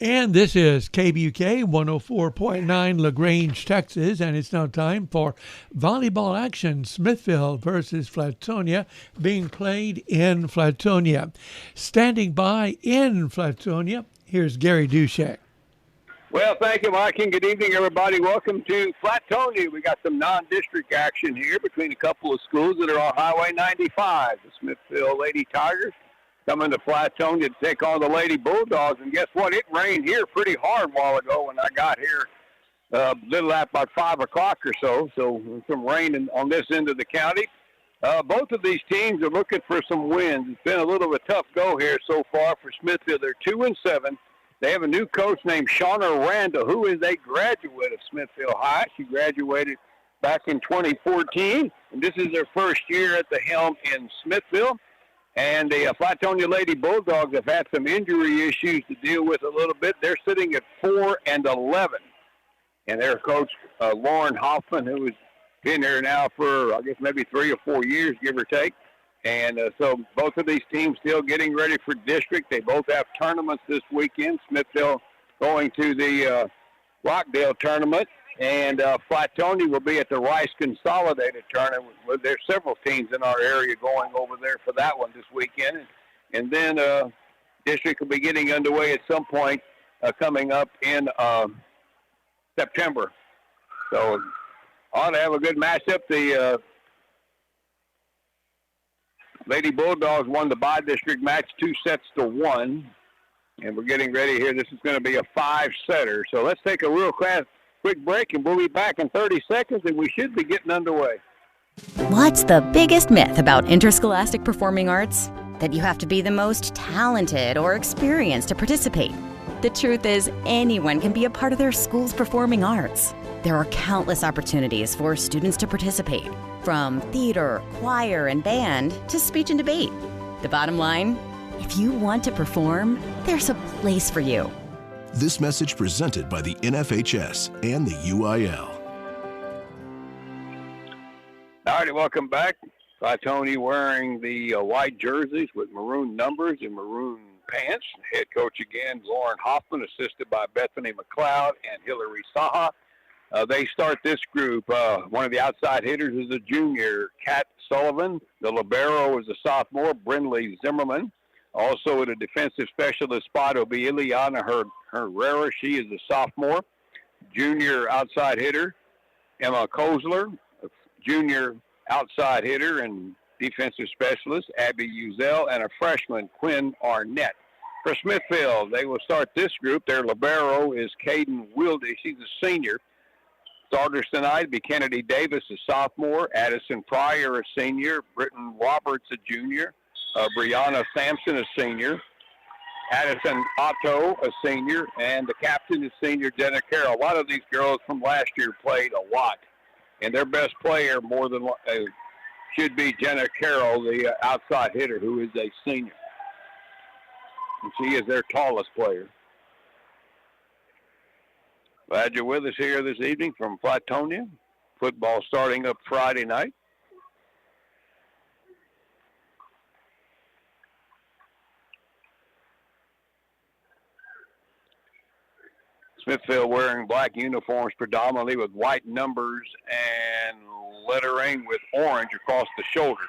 And this is KBUK 104.9 LaGrange, Texas, and it's now time for volleyball action. Smithville versus Flatonia being played in Flatonia. Standing by in Flatonia, here's Gary Duchek. Well, thank you, Mike, and good evening, everybody. Welcome to Flatonia. We got some non-district action here between a couple of schools that are on Highway 95. The Smithville Lady Tigers coming to Flatonia to take on the Lady Bulldogs. And guess what? It rained here pretty hard a while ago when I got here, a little after about 5 o'clock or so. So some rain on this end of the county. Both of these teams are looking for some wins. It's been a little of a tough go here so far for Smithville. They're 2-7. They have a new coach named Shauna Randall, who is a graduate of Smithville High. She graduated back in 2014, and this is their first year at the helm in Smithville. And the Flatonia Lady Bulldogs have had some injury issues to deal with a little bit. They're sitting at 4-11. And their coach, Lauren Hoffman, who has been here now for, I guess, maybe 3 or 4 years, give or take. And so both of these teams still getting ready for district. They both have tournaments this weekend. Smithville going to the Rockdale tournament. And Flatonia will be at the Rice Consolidated tournament. There's several teams in our area going over there for that one this weekend. And then district will be getting underway at some point coming up in September. So ought to have a good matchup. The Lady Bulldogs won the bi-district match 2-1. And we're getting ready here. This is going to be a 5-setter. So let's take a real quick break, and we'll be back in 30 seconds, and we should be getting underway. What's the biggest myth about interscholastic performing arts? That you have to be the most talented or experienced to participate. The truth is, anyone can be a part of their school's performing arts. There are countless opportunities for students to participate, from theater, choir, and band to speech and debate. The bottom line, if you want to perform, there's a place for you. This message presented by the NFHS and the UIL. All righty, welcome back. Flatonia wearing the white jerseys with maroon numbers and maroon pants. Head coach again, Lauren Hoffman, assisted by Bethany McLeod and Hillary Saha. They start this group. One of the outside hitters is a junior, Kat Sullivan. The libero is a sophomore, Brindley Zimmerman. Also at a defensive specialist spot will be Ileana Herrera. She is a sophomore. Junior outside hitter, Emma Kozler. Junior outside hitter and defensive specialist, Abby Uzel. And a freshman, Quinn Arnett. For Smithville, they will start this group. Their libero is Caden Wilde. She's a senior. Starters tonight will be Kennedy Davis, a sophomore. Addison Pryor, a senior. Britton Roberts, a junior. Brianna Sampson, a senior. Addison Otto, a senior. And the captain is senior Jenna Carroll. A lot of these girls from last year played a lot. And their best player more than should be Jenna Carroll, the outside hitter, who is a senior. And she is their tallest player. Glad you're with us here this evening from Flatonia. Football starting up Friday night. Smithville wearing black uniforms predominantly with white numbers and lettering with orange across the shoulders.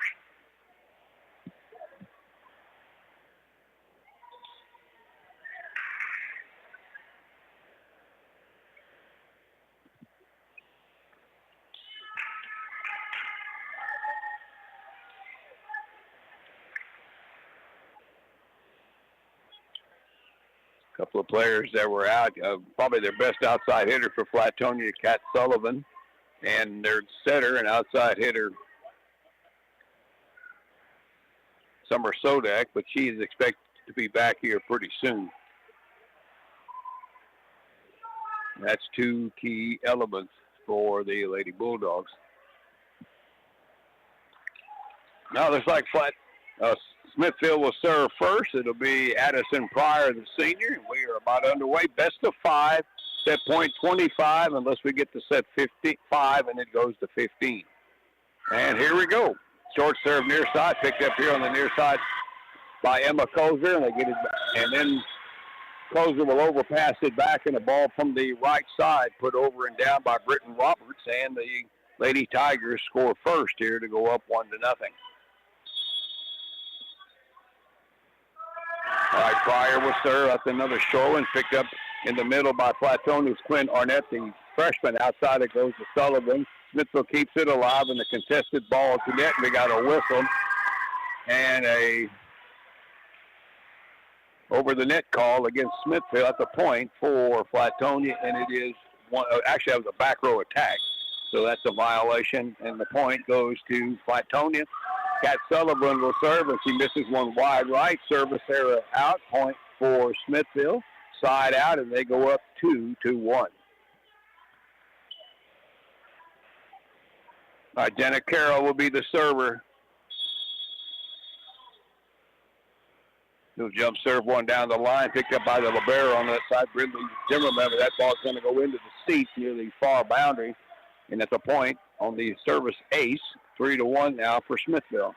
Couple of players that were out. Probably their best outside hitter for Flatonia, Kat Sullivan, and their setter and outside hitter, Summer Sodak, but she is expected to be back here pretty soon. That's two key elements for the Lady Bulldogs. Now looks like Smithville will serve first. It'll be Addison Pryor, the senior, and we are about underway. Best of 5, set point 25, unless we get to set 55, and it goes to 15. And here we go. Short serve near side, picked up here on the near side by Emma Kozer, and they get it back. And then Kozer will overpass it back, and the ball from the right side put over and down by Britton Roberts, and the Lady Tigers score first here to go up 1-0. All right, Pryor will serve. That's another short one, picked up in the middle by Flatonia's Quinn Arnett, the freshman. Outside it goes to Sullivan. Smithville keeps it alive in the contested ball to net. We got a whistle and a over the net call against Smithville at the point for Flatonia, and it is one. Actually, that was a back row attack, so that's a violation, and the point goes to Flatonia. Kat Sullivan will serve, and she misses one wide right. Service error out. Point for Smithville. Side out, and they go up 2-1. All right, Jenna Carroll will be the server. He'll jump serve one down the line, picked up by the libero on that side. Brindley Zimmerman, but that ball's going to go into the seats near the far boundary. And at the point on the service ace, 3-1 now for Smithville.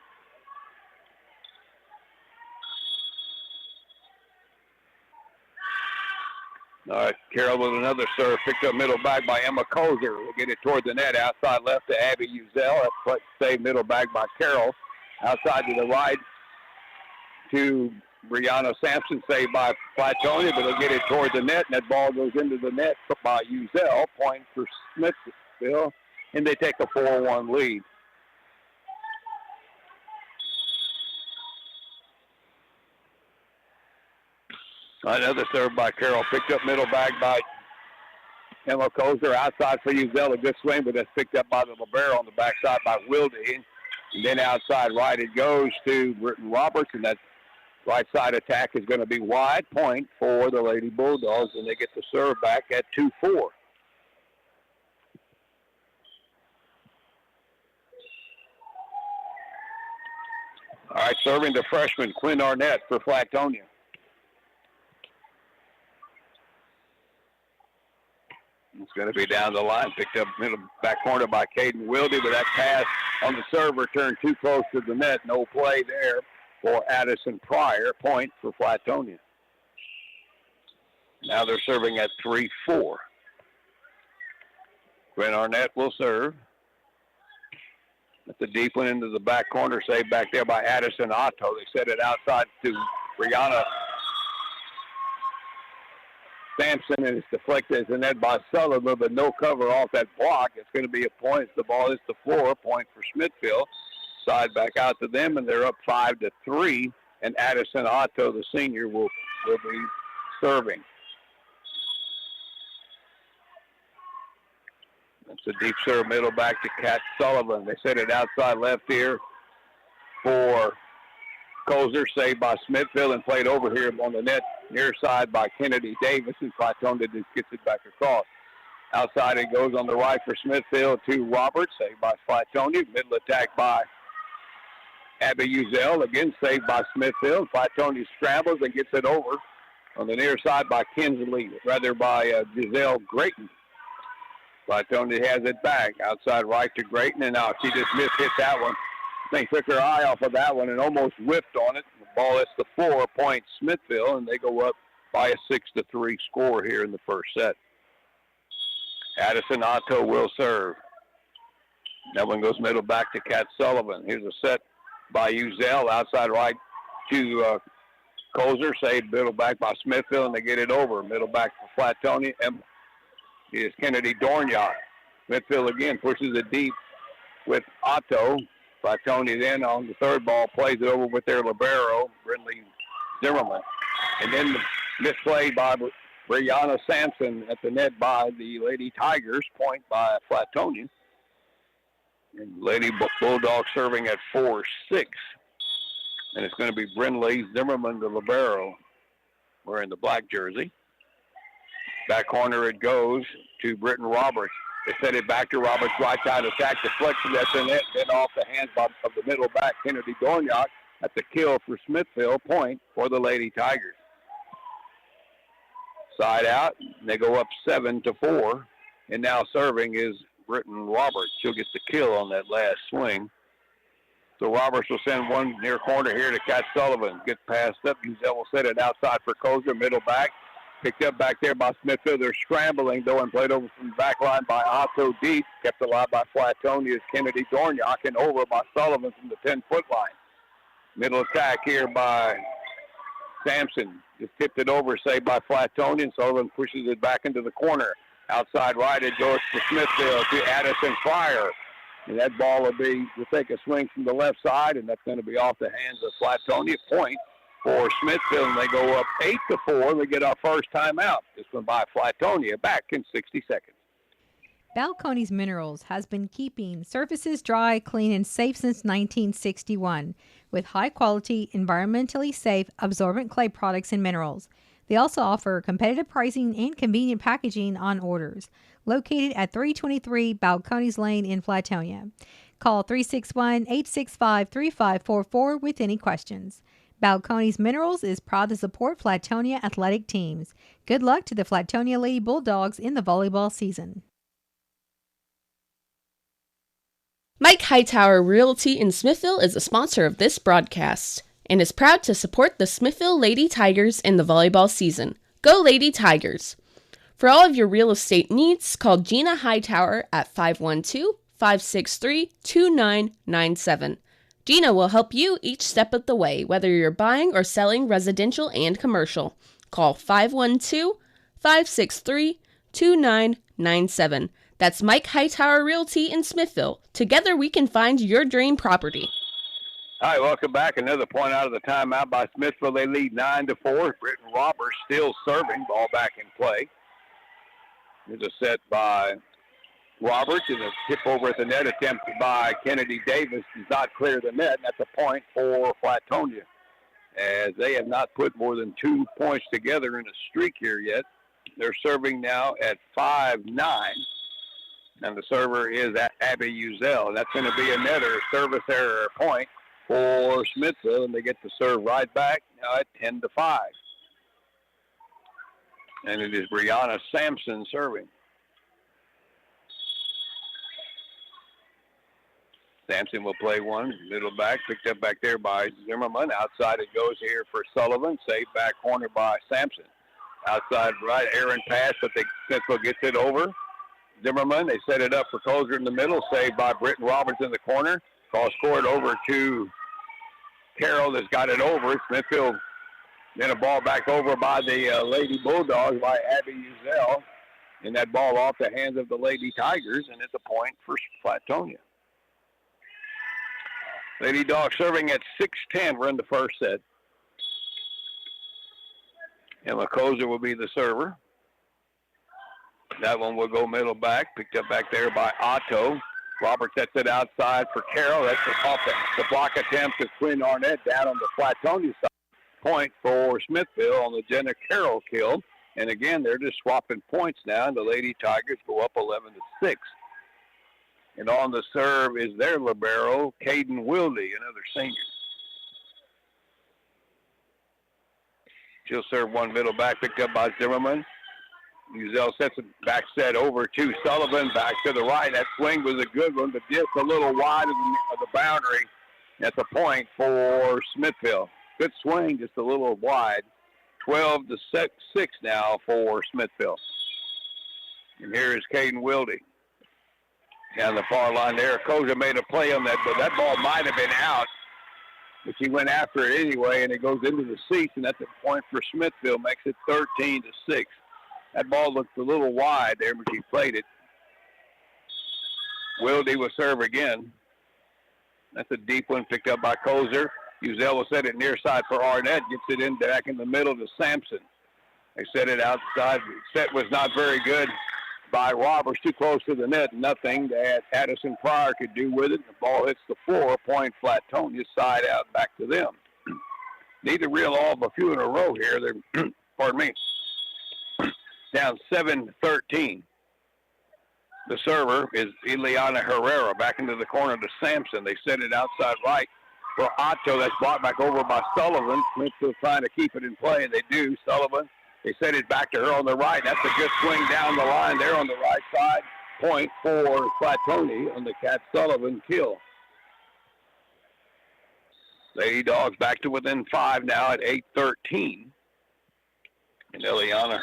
All right, Carroll with another serve, picked up middle back by Emma Kozer. We'll get it toward the net, outside left to Abby Uzel. That's saved middle back by Carroll. Outside to the right to Brianna Sampson, saved by Flatonia, but they'll get it toward the net, and that ball goes into the net by Uzel. Point for Smithville, and they take a 4-1 lead. Another serve by Carroll, picked up middle back by Emma Kozer. Outside for Uzel, a good swing, but that's picked up by the libero on the backside by Wilde. And then outside right it goes to Britton Roberts, and that right side attack is going to be wide. Point for the Lady Bulldogs, and they get the serve back at 2-4. All right, serving the freshman, Quinn Arnett for Flatonia. It's going to be down the line, picked up middle back corner by Caden Wilde, but that pass on the server turned too close to the net. No play there for Addison Pryor. Point for Flatonia. Now they're serving at 3-4. Quinn Arnett will serve. At the deep one into the back corner, saved back there by Addison Otto. They set it outside to Brianna Sampson, and it's deflected as the net by Sullivan, but no cover off that block. It's going to be a point. The ball is the floor. Point for Smithville. Side back out to them, and they're up 5-3. And Addison Otto, the senior, will be serving. That's a deep serve, middle back to Kat Sullivan. They set it outside left here for Kozer, saved by Smithville, and played over here on the net near side by Kennedy Davis, and Flatonia just gets it back across. Outside it goes on the right for Smithville to Roberts, saved by Flatonia. Middle attack by Abby Uzel, again saved by Smithville. Flatonia scrambles and gets it over on the near side by Giselle Grayton. Flatonia has it back outside right to Grayton, and now she just hit that one. I think took her eye off of that one and almost whipped on it. The ball hits the floor. Point Smithville, and they go up by a 6-3 score here in the first set. Addison Otto will serve. That one goes middle back to Kat Sullivan. Here's a set by Uzel, outside right to Kozer, saved middle back by Smithville, and they get it over. Middle back for Flatonia. Is Kennedy Dornyacht. Smithville again pushes it deep with Otto. Flatonia then on the third ball plays it over with their libero, Brindley Zimmerman. And then misplayed by Brianna Sampson at the net by the Lady Tigers. Point by Flatonia. And Lady Bulldogs serving at 4-6. And it's going to be Brindley Zimmerman, the libero, wearing the black jersey. Back corner it goes to Britton Roberts. They set it back to Roberts, right side attack, deflection at the net, then off the hands of the middle back, Kennedy Dornyacht. That's a kill for Smithville. Point for the Lady Tigers. Side out, and they go up 7-4. And now serving is Britton Roberts. She'll get the kill on that last swing. So Roberts will send one near corner here to Kat Sullivan. Get passed up. Uzel will set it outside for Kozer, middle back. Picked up back there by Smithville. They're scrambling, though, and played over from the back line by Otto Deep. Kept alive by Flatonia's Kennedy Dornyak, and over by Sullivan from the 10-foot line. Middle attack here by Sampson. Just tipped it over, saved by Flatonia, and Sullivan pushes it back into the corner. Outside right, it goes to Smithville, to Addison Fryer. And that ball will take a swing from the left side, and that's going to be off the hands of Flatonia. Point for Smithville, and they go up 8-4. They get our first timeout. This one by Flatonia, back in 60 seconds. Balcones Minerals has been keeping surfaces dry, clean, and safe since 1961 with high-quality, environmentally safe, absorbent clay products and minerals. They also offer competitive pricing and convenient packaging on orders. Located at 323 Balcones Lane in Flatonia. Call 361-865-3544 with any questions. Balcones Minerals is proud to support Flatonia athletic teams. Good luck to the Flatonia Lady Bulldogs in the volleyball season. Mike Hightower Realty in Smithville is a sponsor of this broadcast and is proud to support the Smithville Lady Tigers in the volleyball season. Go Lady Tigers! For all of your real estate needs, call Gina Hightower at 512-563-2997. Gina will help you each step of the way, whether you're buying or selling residential and commercial. Call 512-563-2997. That's Mike Hightower Realty in Smithville. Together we can find your dream property. All right, welcome back. Another point out of the timeout by Smithville. They lead 9-4. Britton Roberts still serving. Ball back in play. There's a set by Roberts and a tip over at the net attempted by Kennedy Davis. Does not clear the net. That's a point for Flatonia, as they have not put more than 2 points together in a streak here yet. They're serving now at 5-9, and the server is Abby Uzel. That's going to be another service error point for Smithville, and they get to serve right back now at 10-5. And it is Brianna Sampson serving. Sampson will play one. Middle back, picked up back there by Zimmerman. Outside it goes here for Sullivan. Saved back corner by Sampson. Outside right, Aaron pass, but Smithville gets it over. Zimmerman, they set it up for Kozer in the middle. Saved by Britton Roberts in the corner. Cross court over to Carroll that's got it over. Smithville. Then a ball back over by the Lady Bulldogs by Abby Uzel. And that ball off the hands of the Lady Tigers, and it's a point for Flatonia. Lady Dogs serving at 6-10. We're in the first set. Emma Kozer will be the server. That one will go middle back. Picked up back there by Otto. Robert sets it outside for Carroll. That's off the block attempt of Quinn Arnett down on the Flatonia side. Point for Smithville on the Jenna Carroll kill. And again, they're just swapping points now, and the Lady Tigers go up 11-6. And on the serve is their libero, Caden Wilde, another senior. She'll serve one middle back, picked up by Zimmerman. Uzel sets a back set over to Sullivan, back to the right. That swing was a good one, but just a little wide of the boundary. That's a point for Smithville. Good swing, just a little wide. 12-6 now for Smithville. And here is Caden Wilde. Down the far line there. Koza made a play on that, but that ball might have been out. But he went after it anyway, and it goes into the seats, and that's a point for Smithville. Makes it 13-6. That ball looked a little wide there, but he played it. Wilde will serve again. That's a deep one picked up by Kozer. Uzel will set it near side for Arnett. Gets it in back in the middle to Sampson. They set it outside. The set was not very good by Roberts. Too close to the net. Nothing that Addison Pryor could do with it. The ball hits the floor. Point Flatonia side out back to them. Need to reel off a few in a row here. They're, pardon me, down 7-13. The server is Ileana Herrera. Back into the corner to Sampson. They set it outside right for Otto. That's brought back over by Sullivan. Smithville trying to keep it in play, and they do. Sullivan, they set it back to her on the right. That's a good swing down the line there on the right side. Point for Flatonia on the Cat Sullivan kill. Lady Dogs back to within 5 now at 8-13. And Eliana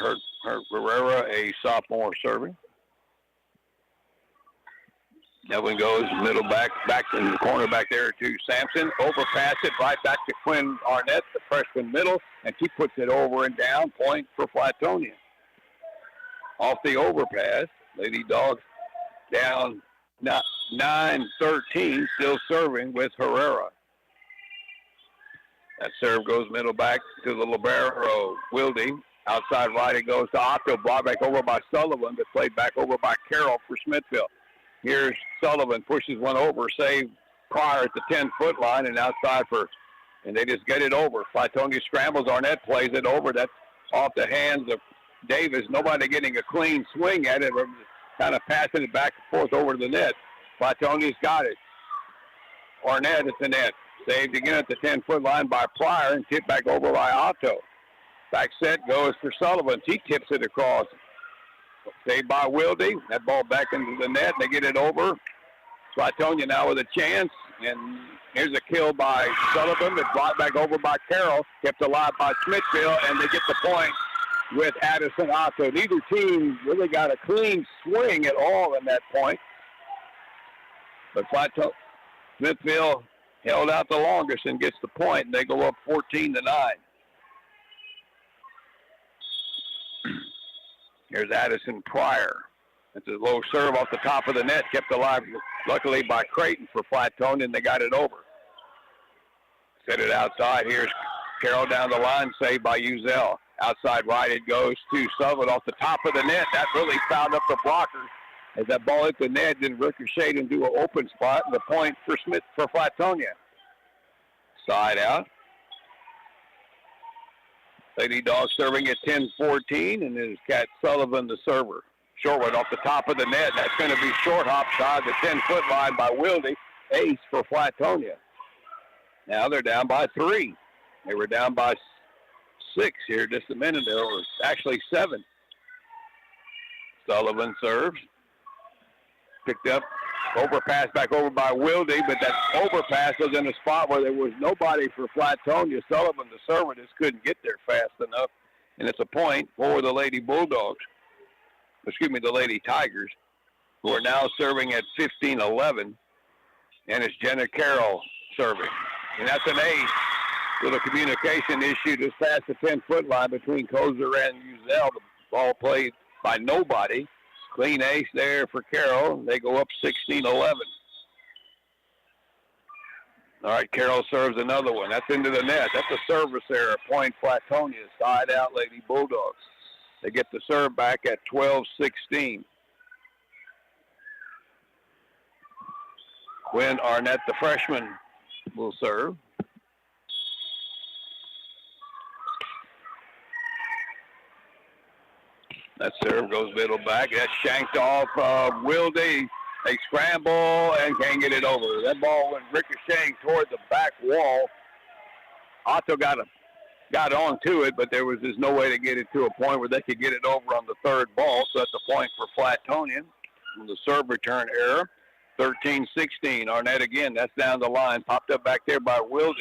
Herrera, a sophomore, serving. That one goes middle back in the corner back there to Sampson. Overpass it right back to Quinn Arnett, the freshman middle, and she puts it over and down. Point for Flatonia. Off the overpass, Lady Dogs down 9-13, still serving with Herrera. That serve goes middle back to the libero, Wilde. Outside right, it goes to Otto, brought back over by Sullivan, but played back over by Carroll for Smithville. Here's Sullivan, pushes one over, saved Pryor at the 10-foot line, and outside and they just get it over. Flatonia scrambles, Arnett plays it over. That's off the hands of Davis. Nobody getting a clean swing at it, kind of passing it back and forth over to the net. Flatonia's got it. Arnett at the net. Saved again at the 10-foot line by Pryor and tipped back over by Otto. Back set goes for Sullivan. He tips it across. Saved by Wilde. That ball back into the net. They get it over. Flatonia now with a chance. And here's a kill by Sullivan. That's brought back over by Carroll. Kept alive by Smithville. And they get the point with Addison Otto. Neither team really got a clean swing at all in that point. But Smithville held out the longest and gets the point. And they go up 14-9. Here's Addison Pryor. It's a low serve off the top of the net, kept alive luckily by Creighton for Flatonia, and they got it over. Set it outside. Here's Carroll down the line, saved by Uzel. Outside right, it goes to Sullivan off the top of the net. That really fouled up the blockers as that ball hit the net, then ricocheted into an open spot, and the point for Flatonia. Side out. Lady Dogs serving at 10-14, and it is Kat Sullivan, the server. Short one off the top of the net. That's going to be short hop side the 10-foot line by Wilde. Ace for Flatonia. Now they're down by 3. They were down by 6 here just a minute ago. It was actually 7. Sullivan serves. Picked up. Overpass back over by Wilde, but that overpass was in a spot where there was nobody for Flatonia. Sullivan, the server, just couldn't get there fast enough. And it's a point for the Lady Bulldogs. The Lady Tigers, who are now serving at 15-11. And it's Jenna Carroll serving. And that's an ace with a communication issue just past the 10-foot line between Kozer and Uzel. The ball played by nobody. Clean ace there for Carroll. They go up 16-11. All right, Carroll serves another one. That's into the net. That's a service error. Point Flatonia. Side out, Lady Bulldogs. They get the serve back at 12-16. Quinn Arnett, the freshman, will serve. That serve goes middle back. That's shanked off Wilde. They scramble and can't get it over. That ball went ricocheting toward the back wall. Otto got onto it, but there was just no way to get it to a point where they could get it over on the third ball. So that's a point for Flatonia. The serve return error. 13-16. Arnett again. That's down the line. Popped up back there by Wilde.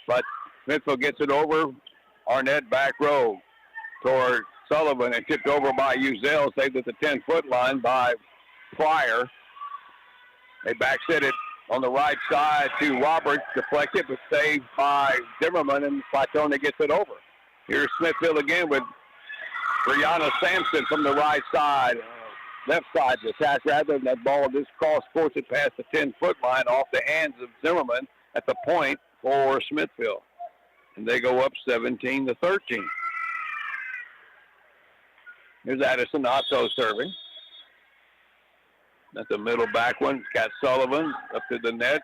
But Smithville gets it over. Arnett back row toward Sullivan and tipped over by Uzel, saved at the 10-foot line by Pryor. They back set it on the right side to Roberts, deflected, but saved by Zimmerman, and Flatonia gets it over. Here's Smithville again with Brianna Sampson from the right side, left side to attack rather than that ball just cross-course it past the 10-foot line off the hands of Zimmerman at the point for Smithville. And they go up 17-13. Here's Addison Otto serving. That's the middle back one. Got Sullivan up to the net.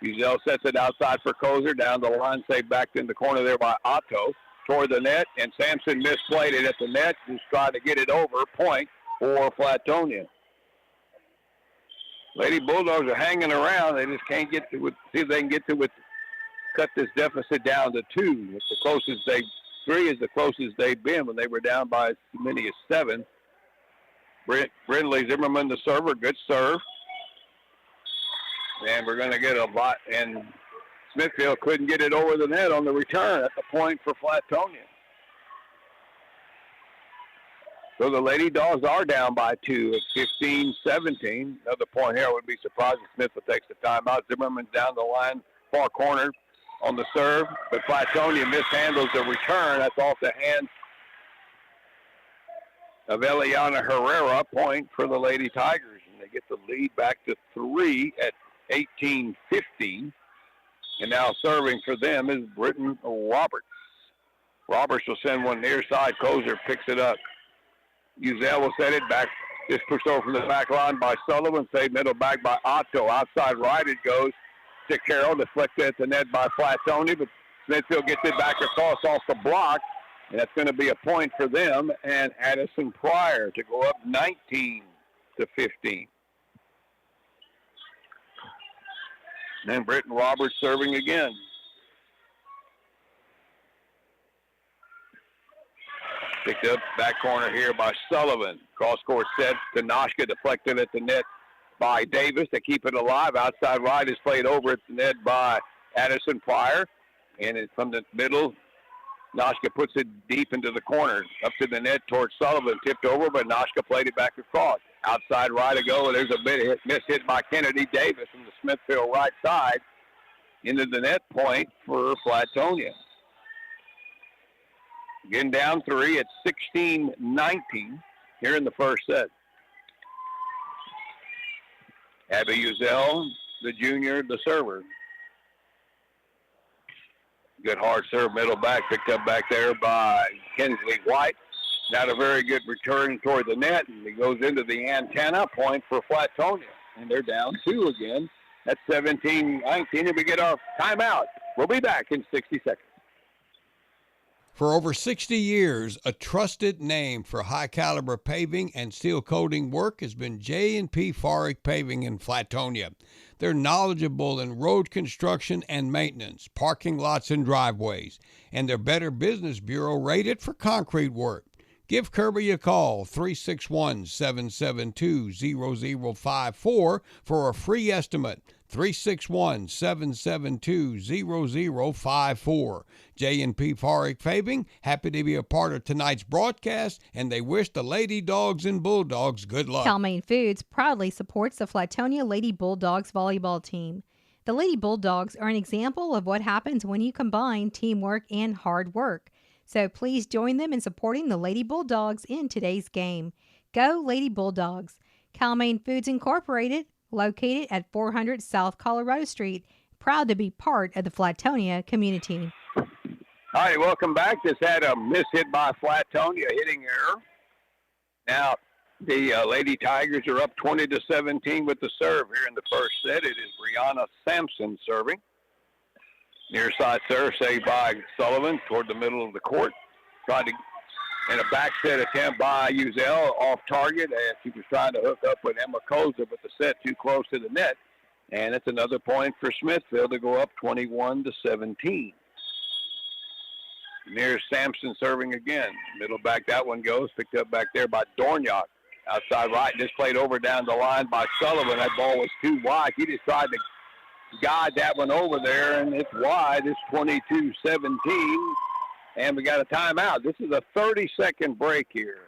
Uzel sets it outside for Kozer. Down the line, saved back in the corner there by Otto. Toward the net, and Sampson misplayed it at the net. Just tried to get it over. Point for Flatonia. Lady Bulldogs are hanging around. They just can't get to it. See if they can get to it. Cut this deficit down to 2. It's the closest 3 is the closest they've been when they were down by as many as 7. Brindley Zimmerman, the server, good serve. And we're going to get a lot. And Smithville couldn't get it over the net on the return at the point for Flatonia. So the Lady Dogs are down by 2 at 15-17. Another point here. I wouldn't be surprised if Smithville takes the timeout. Zimmerman's down the line, far corner on the serve, but Flatonia mishandles the return. That's off the hands of Eliana Herrera. Point for the Lady Tigers, and they get the lead back to 3 at 18-15. And now serving for them is Britton Roberts. Roberts will send one near side. Kozer picks it up. Uzel will set it back. Just pushed over from the back line by Sullivan. Saved middle back by Otto. Outside right it goes to Carroll. Deflected at the net by Flatonia, but Smithville gets it back across off the block. And that's going to be a point for them and Addison Pryor to go up 19-15. Then Britton Roberts serving again. Picked up back corner here by Sullivan. Cross court set to Noshka, deflected at the net by Davis to keep it alive. Outside right is played over at the net by Addison Pryor. And it's from the middle. Noshka puts it deep into the corner. Up to the net towards Sullivan. Tipped over, but Noshka played it back across. Outside right to go. There's a miss hit by Kennedy Davis from the Smithville right side into the net. Point for Flatonia. Getting down 3 at 16-19 here in the first set. Abby Uzel, the junior, the server. Good hard serve, middle back, picked up back there by Kinsley White. Not a very good return toward the net, and he goes into the antenna. Point for Flatonia. And they're down 2 again. That's 17-19, and we get our timeout. We'll be back in 60 seconds. For over 60 years, a trusted name for high-caliber paving and steel coating work has been J&P Farick Paving in Flatonia. They're knowledgeable in road construction and maintenance, parking lots and driveways, and their Better Business Bureau rated for concrete work. Give Kirby a call, 361-772-0054 for a free estimate, 361-772-0054. J&P Farick Paving, happy to be a part of tonight's broadcast, and they wish the Lady Dogs and Bulldogs good luck. Cal-Maine Foods proudly supports the Flatonia Lady Bulldogs volleyball team. The Lady Bulldogs are an example of what happens when you combine teamwork and hard work. So please join them in supporting the Lady Bulldogs in today's game. Go Lady Bulldogs. Cal-Maine Foods Incorporated, located at 400 South Colorado Street, proud to be part of the Flatonia community. All right, welcome back. Just had a miss hit by Flatonia, hitting error. Now, the Lady Tigers are up 20-17 with the serve here in the first set. It is Brianna Sampson serving. Near side serve saved by Sullivan toward the middle of the court. Tried to, in a back set attempt by Uzel, off target as she was trying to hook up with Emma Kozer, but the set too close to the net. And it's another point for Smithville to go up 21-17. Near Sampson serving again. Middle back, that one goes. Picked up back there by Dornyak. Outside right, just played over down the line by Sullivan. That ball was too wide. He just tried to guide that one over there, and it's wide. It's 22-17, and we got a timeout. This is a 30-second break here.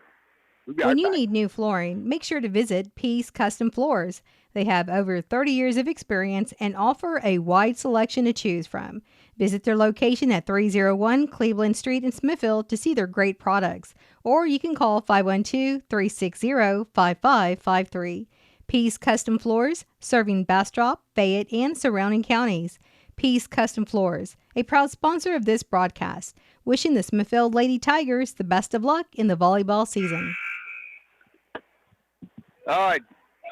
When you need new flooring, make sure to visit Peace Custom Floors. They have over 30 years of experience and offer a wide selection to choose from. Visit their location at 301 Cleveland Street in Smithville to see their great products, or you can call 512-360-5553. Peace Custom Floors, serving Bastrop, Fayette, and surrounding counties. Peace Custom Floors, a proud sponsor of this broadcast, wishing the Smithville Lady Tigers the best of luck in the volleyball season. All right,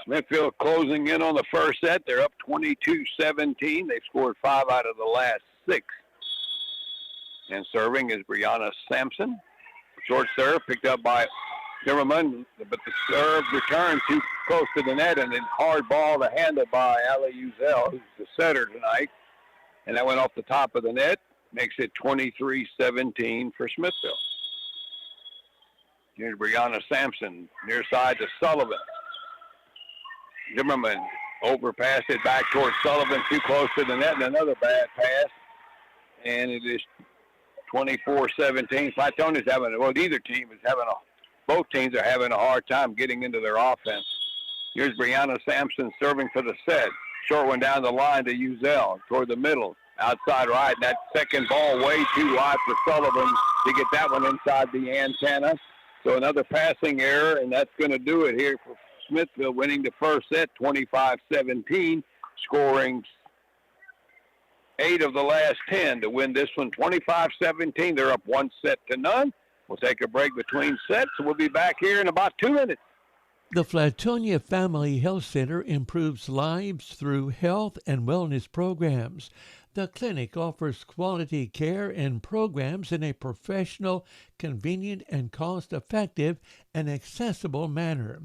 Smithville closing in on the first set. They're up 22-17. They've scored 5 out of the last 6. And serving is Brianna Sampson. Short serve picked up by Zimmerman, but the serve return too close to the net, and then hard ball to handle by Ali Uzel, who's the setter tonight. And that went off the top of the net, makes it 23-17 for Smithville. Here's Brianna Sampson, near side to Sullivan. Zimmerman overpassed it back towards Sullivan, too close to the net, and another bad pass. And it is 24-17. Flatonia's having, well, neither team is having a both teams are having a hard time getting into their offense. Here's Brianna Sampson serving for the set. Short one down the line to Uzel toward the middle. Outside right. That second ball way too wide for Sullivan to get that one inside the antenna. So another passing error, and that's going to do it here for Smithville, winning the first set 25-17, scoring 8 of the last 10 to win this one 25-17. They're up 1-0. We'll take a break between sets. We'll be back here in about 2 minutes. The Flatonia Family Health Center improves lives through health and wellness programs. The clinic offers quality care and programs in a professional, convenient, and cost-effective and accessible manner.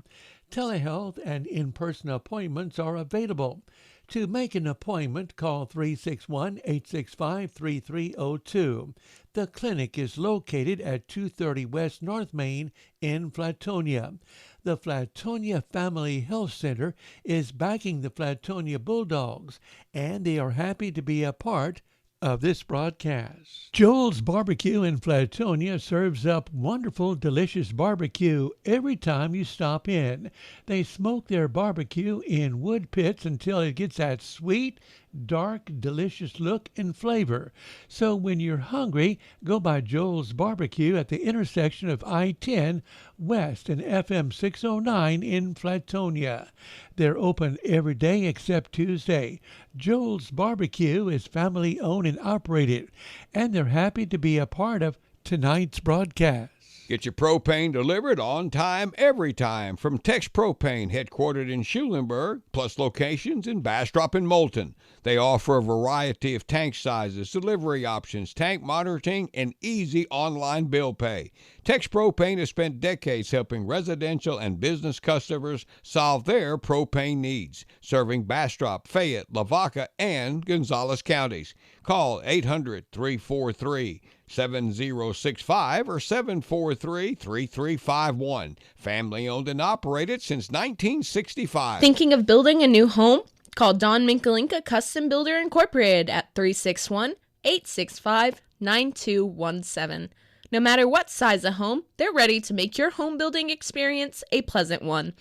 Telehealth and in-person appointments are available. To make an appointment, call 361-865-3302. The clinic is located at 230 West North Main in Flatonia. The Flatonia Family Health Center is backing the Flatonia Bulldogs, and they are happy to be a part of this broadcast. Joel's Barbecue in Flatonia serves up wonderful, delicious barbecue every time you stop in. They smoke their barbecue in wood pits until it gets that sweet, dark, delicious look and flavor. So when you're hungry, go by Joel's Barbecue at the intersection of I-10 West and FM 609 in Flatonia. They're open every day except Tuesday. Joel's Barbecue is family owned and operated, and they're happy to be a part of tonight's broadcast. Get your propane delivered on time, every time from Tex Propane, headquartered in Schulenburg, plus locations in Bastrop and Moulton. They offer a variety of tank sizes, delivery options, tank monitoring, and easy online bill pay. Tex Propane has spent decades helping residential and business customers solve their propane needs, serving Bastrop, Fayette, Lavaca, and Gonzales counties. Call 800-343-7065 or 743-3351. Family owned and operated since 1965. Thinking of building a new home? Call Don Minkalinka Custom Builder Incorporated at 361-865-9217. No matter what size of home, they're ready to make your home building experience a pleasant one.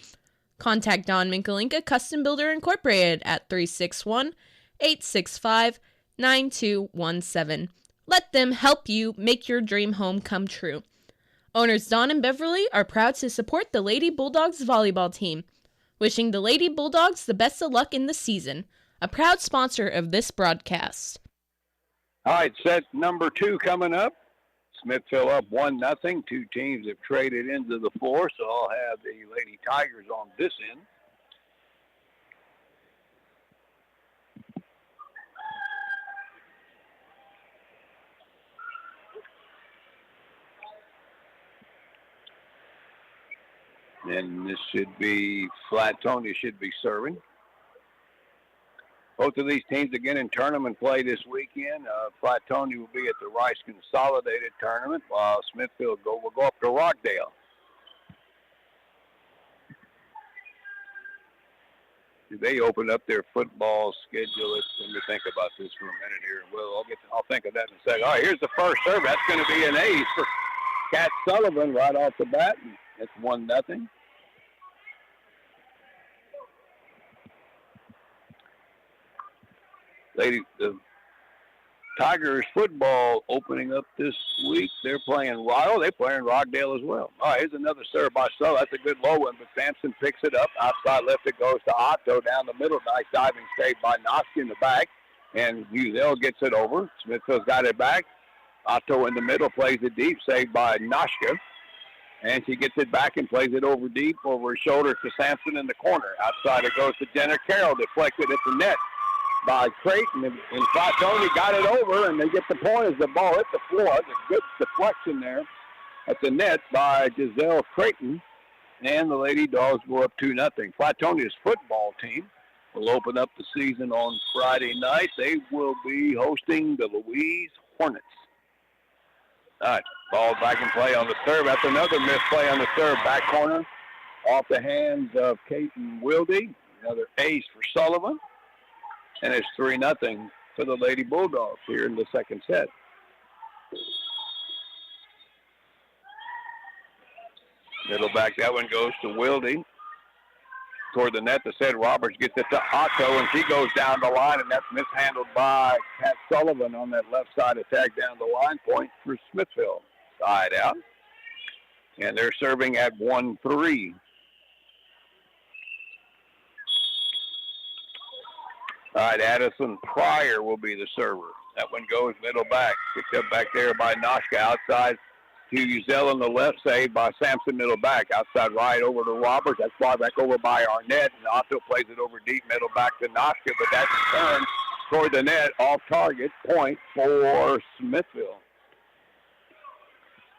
Contact Don Minkalinka Custom Builder Incorporated at 361-865-9217. Let them help you make your dream home come true. Owners Don and Beverly are proud to support the Lady Bulldogs volleyball team. Wishing the Lady Bulldogs the best of luck in the season. A proud sponsor of this broadcast. All right, set number 2 coming up. Smithville up 1-0. Two teams have traded into the floor, so I'll have the Lady Tigers on this end. And this should be Flatonia should be serving. Both of these teams again in tournament play this weekend. Flatonia will be at the Rice Consolidated Tournament, while Smithville will go up to Rockdale. They opened up their football schedule. Let me think about this for a minute here. Well, I'll think of that in a second. All right, here's the first serve. That's going to be an ace for Kat Sullivan right off the bat. It's 1-0. The Tigers football opening up this week. They're playing Rockdale as well. All right, here's another serve by Sullivan. That's a good low one, but Sampson picks it up. Outside left it goes to Otto down the middle. Nice diving save by Noski in the back. And Uzel gets it over. Smithville's got it back. Otto in the middle plays it deep, saved by Noshka. And she gets it back and plays it over deep, over her shoulder to Sampson in the corner. Outside it goes to Jenner Carroll, deflected at the net by Creighton. And Flatonia got it over, and they get the point as the ball hit the floor. It's a good deflection there at the net by Giselle Creighton. And the Lady Dogs go up 2-0. Flatonia's football team will open up the season on Friday night. They will be hosting the Louise Hornets. All right, ball back in play on the serve. That's another missed play on the serve. Back corner off the hands of Kaiten Wilde. Another ace for Sullivan. And it's 3-0 for the Lady Bulldogs here in the second set. Middle back, that one goes to Wildy. Toward the net, the said Roberts gets it to Otto, and she goes down the line, and that's mishandled by Pat Sullivan on that left side attack down the line. Point for Smithville. Side out. And they're serving at 1-3. All right, Addison Pryor will be the server. That one goes middle back. Picked up back there by Noshka. Outside to Uzell on the left, saved by Sampson middle back. Outside right over to Roberts. That's far back over by Arnett. And Otto plays it over deep, middle back to Noshka. But that's turned toward the net, off target. Point for Smithville.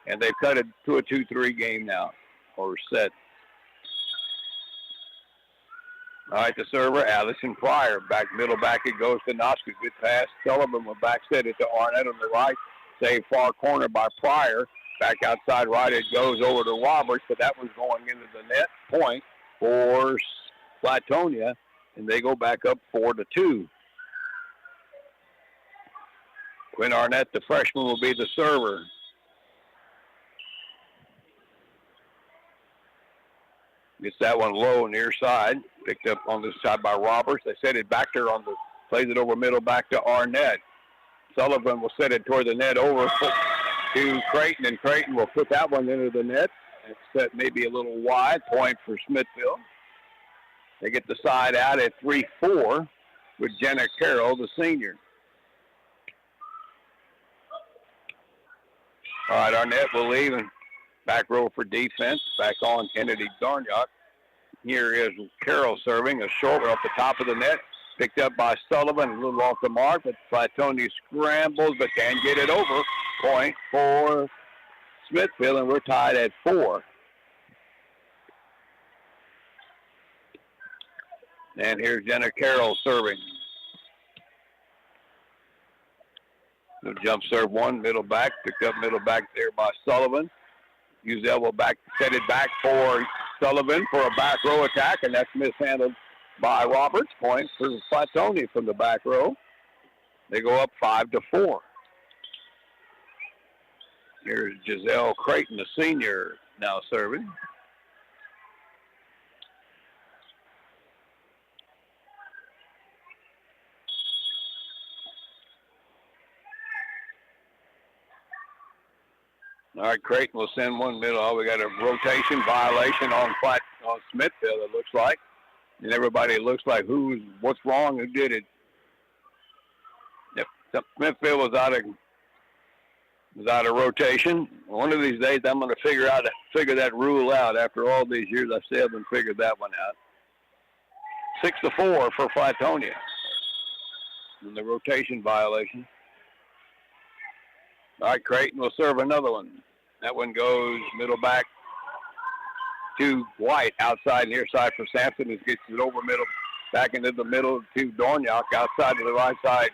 And they've cut it to a 2-3 game now, or set. All right, the server, Allison Pryor. Back middle back, it goes to Noshka. Good pass. Sullivan will back set it to Arnett on the right. Save far corner by Pryor. Back outside right, it goes over to Roberts, but that was going into the net. Point for Flatonia, and they go back up 4-2. Quinn Arnett, the freshman, will be the server. Gets that one low near side. Picked up on this side by Roberts. They set it back there plays it over middle back to Arnett. Sullivan will set it toward the net over to Creighton, and Creighton will put that one into the net. It's set maybe a little wide. Point for Smithville. They get the side out at 3-4 with Jenna Carroll, the senior. All right, Arnett will leave, and back row for defense. Back on Kennedy Garniock. Here is Carroll serving. A short one off the top of the net. Picked up by Sullivan. A little off the mark, but Flatonia scrambles, but can get it over. Point for Smithville, and we're tied at 4. And here's Jenna Carroll serving. The jump serve one, middle back. Picked up middle back there by Sullivan. Uzell will set it back for Sullivan for a back row attack, and that's mishandled by Roberts. Point for Flatonia from the back row. They go up 5-4. Here's Giselle Creighton, the senior, now serving. All right, Creighton will send one middle. Oh, we got a rotation violation on Smithville, it looks like. And everybody looks like what's wrong, who did it. Yep, Smithville was out of rotation. One of these days I'm going to figure that rule out. After all these years, I still haven't figured that one out. 6-4 for Flatonia. And the rotation violation. All right, Creighton will serve another one. That one goes middle back to White, outside near side for Sampson, who gets it over middle, back into the middle to Dorniock, outside to the right side.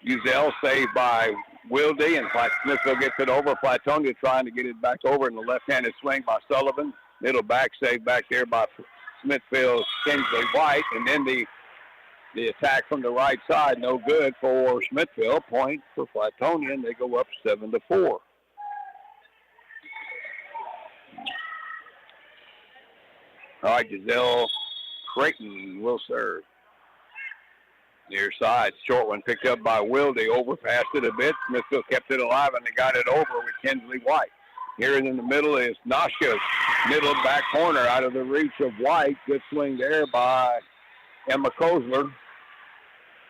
Uzell saved by Wildy, and Smithville gets it over. Flatonia trying to get it back over in the left-handed swing by Sullivan. Middle back saved back there by Smithville, Kinsley White, and then the attack from the right side, no good for Smithville. Point for Flatonia, and they go up 7-4. All right, Giselle Creighton will serve. Near side, short one picked up by Wildy, overpassed it a bit. Smithville kept it alive, and they got it over with Kinsley White. Here in the middle is Noshka's middle back corner out of the reach of White. Good swing there by Emma Kozler.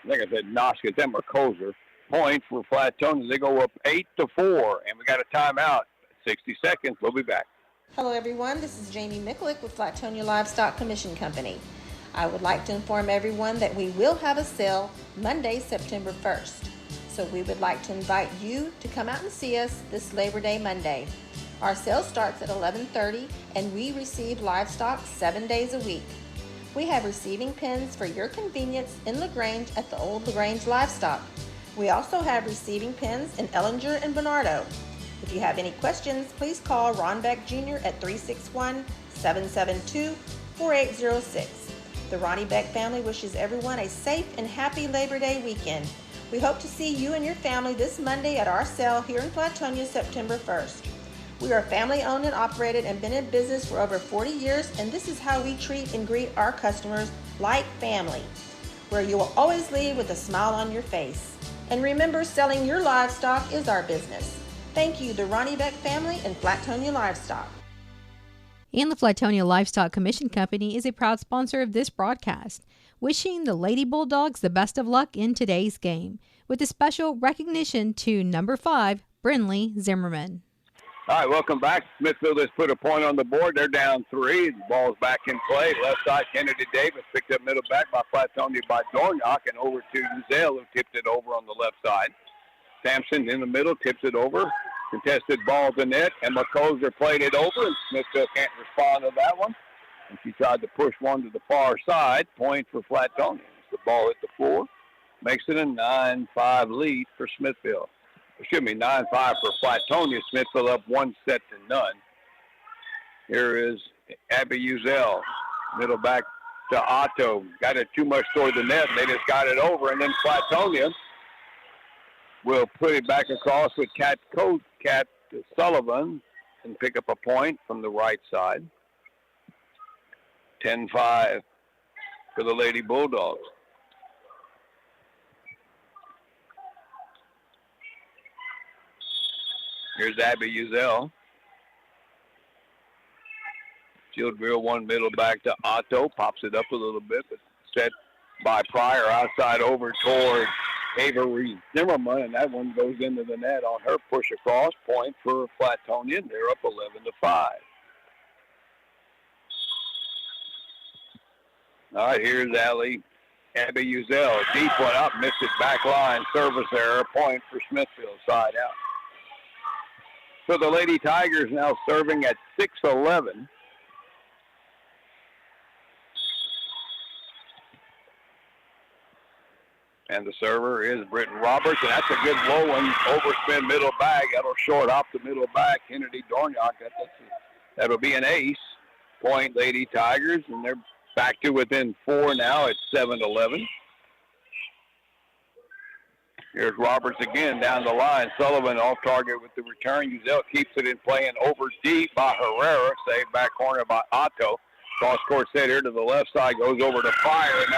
I think I said Noshka. It's Emma Kozler. Point for Flatonia. They go up 8-4, and we got a timeout. 60 seconds. We'll be back. Hello, everyone. This is Jamie Micklick with Flatonia Livestock Commission Company. I would like to inform everyone that we will have a sale Monday, September 1st. So we would like to invite you to come out and see us this Labor Day Monday. Our sale starts at 11:30, and we receive livestock 7 days a week. We have receiving pens for your convenience in LaGrange at the old LaGrange Livestock. We also have receiving pens in Ellinger and Bernardo. If you have any questions, please call Ron Beck Jr. at 361-772-4806. The Ronnie Beck family wishes everyone a safe and happy Labor Day weekend. We hope to see you and your family this Monday at our sale here in Flatonia, September 1st. We are family owned and operated and been in business for over 40 years, and this is how we treat and greet our customers like family, where you will always leave with a smile on your face. And remember, selling your livestock is our business. Thank you, the Ronnie Beck family and Flatonia Livestock. And the Flatonia Livestock Commission Company is a proud sponsor of this broadcast, wishing the Lady Bulldogs the best of luck in today's game, with a special recognition to number 5, Brinley Zimmerman. All right, welcome back. Smithville has put a point on the board. They're down 3. The ball's back in play. Left side, Kennedy Davis picked up middle back by Flatonia by Dornock, and over to Uzell, who tipped it over on the left side. Sampson in the middle, tips it over. Contested ball to net, and McCoser played it over, and Smithville can't respond to that one. And she tried to push one to the far side. Point for Flatonia. The ball hit the floor. Makes it a 9-5 lead for Smithville. 9-5 for Flatonia. Smithville up 1-0. Here is Abby Uzell. Middle back to Otto. Got it too much toward the net. They just got it over. And then Flatonia will put it back across with Kat Sullivan and pick up a point from the right side. 10-5 for the Lady Bulldogs. Here's Abby Uzell. She'll drill one middle back to Otto. Pops it up a little bit, but set by Pryor outside over toward Avery Zimmerman, and that one goes into the net on her push across. Point for Flatonia. They're up 11-5. All right, here's Abby Uzell. Deep one up, missed it back line. Service error. Point for Smithville. Side out. So the Lady Tigers now serving at 6-11. And the server is Britton Roberts, and that's a good low one. Overspin middle bag. That'll short off the middle back. Kennedy Dornock. That'll be an ace. Point Lady Tigers, and they're back to within 4 now at 7-11. Here's Roberts again down the line. Sullivan off target with the return. Uzell keeps it in play and over deep by Herrera. Saved back corner by Otto. Cross court set here to the left side. Goes over to Pryor, and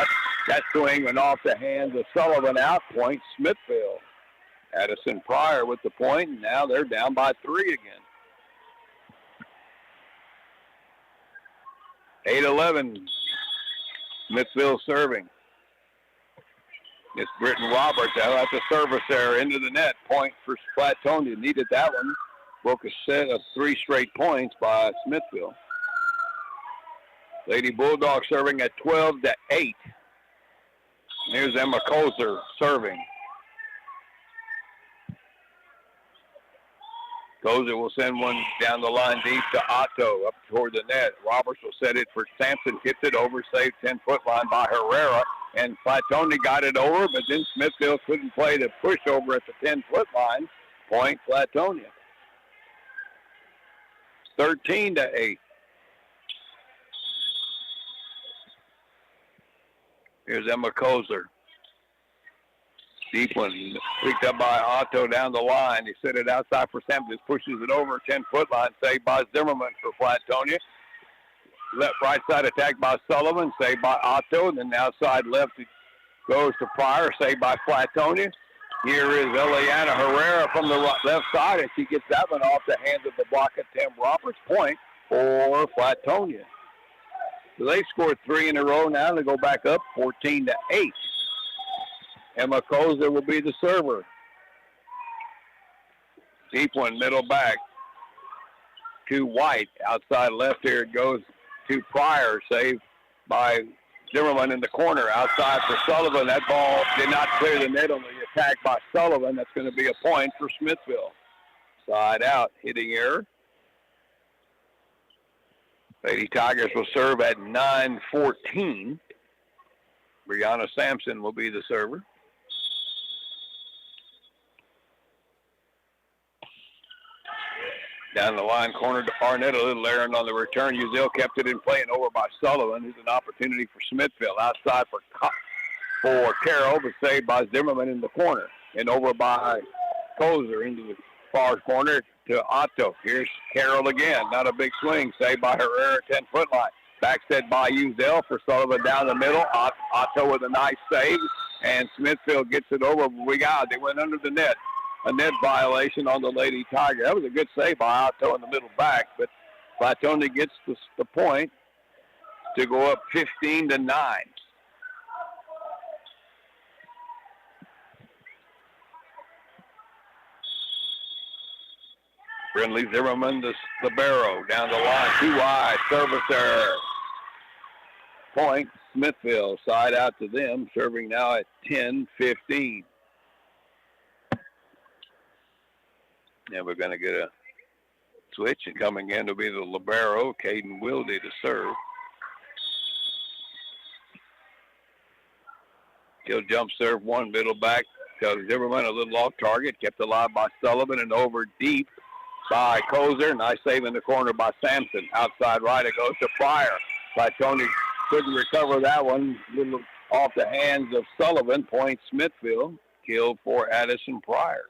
that's swing and off the hands of Sullivan. Out point Smithville. Addison Pryor with the point, and now they're down by 3 again. 8-11. Smithville serving. It's Britton Roberts out at the service error into the net. Point for Flatonia. Needed that one. Broke a set of 3 straight points by Smithville. Lady Bulldogs serving at 12-8. Here's Emma Kozer serving. Kozer will send one down the line deep to Otto up toward the net. Roberts will set it for Sampson. Gets it over. Saved 10-foot line by Herrera. And Flatonia got it over, but then Smithville couldn't play the push over at the 10-foot line. Point Flatonia. 13-8. Here's Emma Kozer. Deep one picked up by Otto down the line. He set it outside for Sampson. Pushes it over 10-foot line. Saved by Zimmerman for Flatonia. Left right side attack by Sullivan. Saved by Otto. And then outside left it goes to Pryor. Saved by Flatonia. Here is Eliana Herrera from the left side. And she gets that one off the hands of the block of Tim Roberts. Point for Flatonia. So they scored 3 in a row now. They go back up 14-8. Emma Kozer will be the server. Deep one, middle back to White. Outside left here it goes to Pryor. Saved by Zimmerman in the corner. Outside for Sullivan. That ball did not clear the net on the attack by Sullivan. That's going to be a point for Smithville. Side out, hitting error. Lady Tigers will serve at 9-14. Brianna Sampson will be the server. Down the line, corner to Arnett, a little errand on the return. Uzell kept it in play and over by Sullivan. Here's an opportunity for Smithville. Outside for Carroll, but saved by Zimmerman in the corner. And over by Kozer into the far corner. to Otto. Here's Carroll again. Not a big swing. Saved by Herrera, 10-foot line. Backset by Uzel for Sullivan down the middle. Otto with a nice save. And Smithville gets it over. They went under the net. A net violation on the Lady Tiger. That was a good save by Otto in the middle back, but Flatonia gets the point to go up 15-9. Brindley Zimmerman, the libero, down the line, too wide, servicer. Point, Smithville, side out to them, serving now at 10-15. And we're going to get a switch, and coming in will be the libero, Caden Wilde, to serve. He'll jump serve one, middle back. Zimmerman a little off target, kept alive by Sullivan, and over deep by Kozer. Nice save in the corner by Sampson. Outside right, it goes to Pryor. Tony couldn't recover that one. Little off the hands of Sullivan. Point Smithville. Killed for Addison Pryor.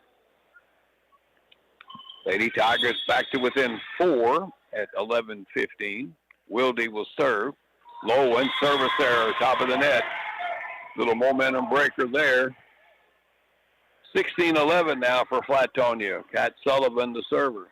Lady Tigers back to within 4 at 11-15. Wilde will serve. Low and service error, top of the net. Little momentum breaker there. 16-11 now for Flatonia. Cat Sullivan, the server.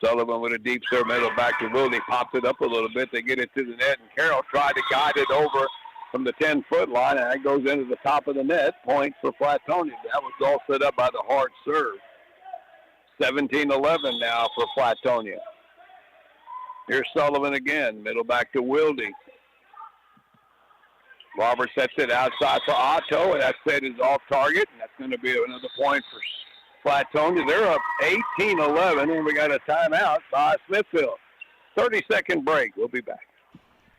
Sullivan with a deep serve, middle back to Wilde. Pops it up a little bit. They get it to the net, and Carroll tried to guide it over from the 10-foot line, and that goes into the top of the net. Point for Flatonia. That was all set up by the hard serve. 17-11 now for Flatonia. Here's Sullivan again. Middle back to Wilde. Robert sets it outside for Otto, and that set is off target, and that's going to be another point for Flatonia. They're up 18-11, and we got a timeout by Smithville. 30-second break. We'll be back.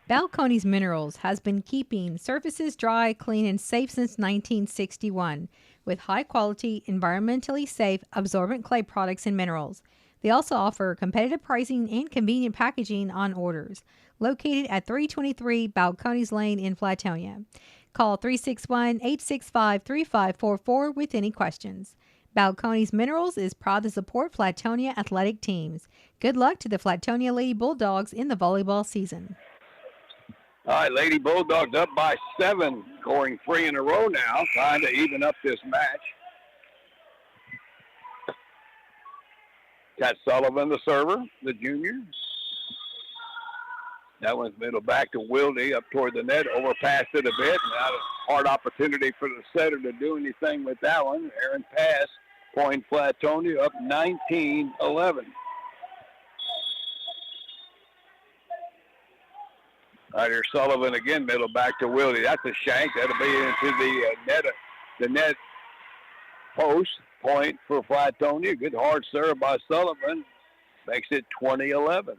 Balcones Minerals has been keeping surfaces dry, clean, and safe since 1961 with high-quality, environmentally safe, absorbent clay products and minerals. They also offer competitive pricing and convenient packaging on orders. Located at 323 Balcones Lane in Flatonia. Call 361-865-3544 with any questions. Balcones Minerals is proud to support Flatonia athletic teams. Good luck to the Flatonia Lady Bulldogs in the volleyball season. All right, Lady Bulldogs up by 7, scoring 3 in a row now, trying to even up this match. Got Sullivan, the server, the junior. That one's middle back to Wilde up toward the net, overpassed it a bit. Not a hard opportunity for the setter to do anything with that one. Aaron pass, point Flatonia up 19-11. All right, here's Sullivan again, middle back to Wilde. That's a shank. That'll be into the net post. Point for Flatonia. Good hard serve by Sullivan. Makes it 20-11.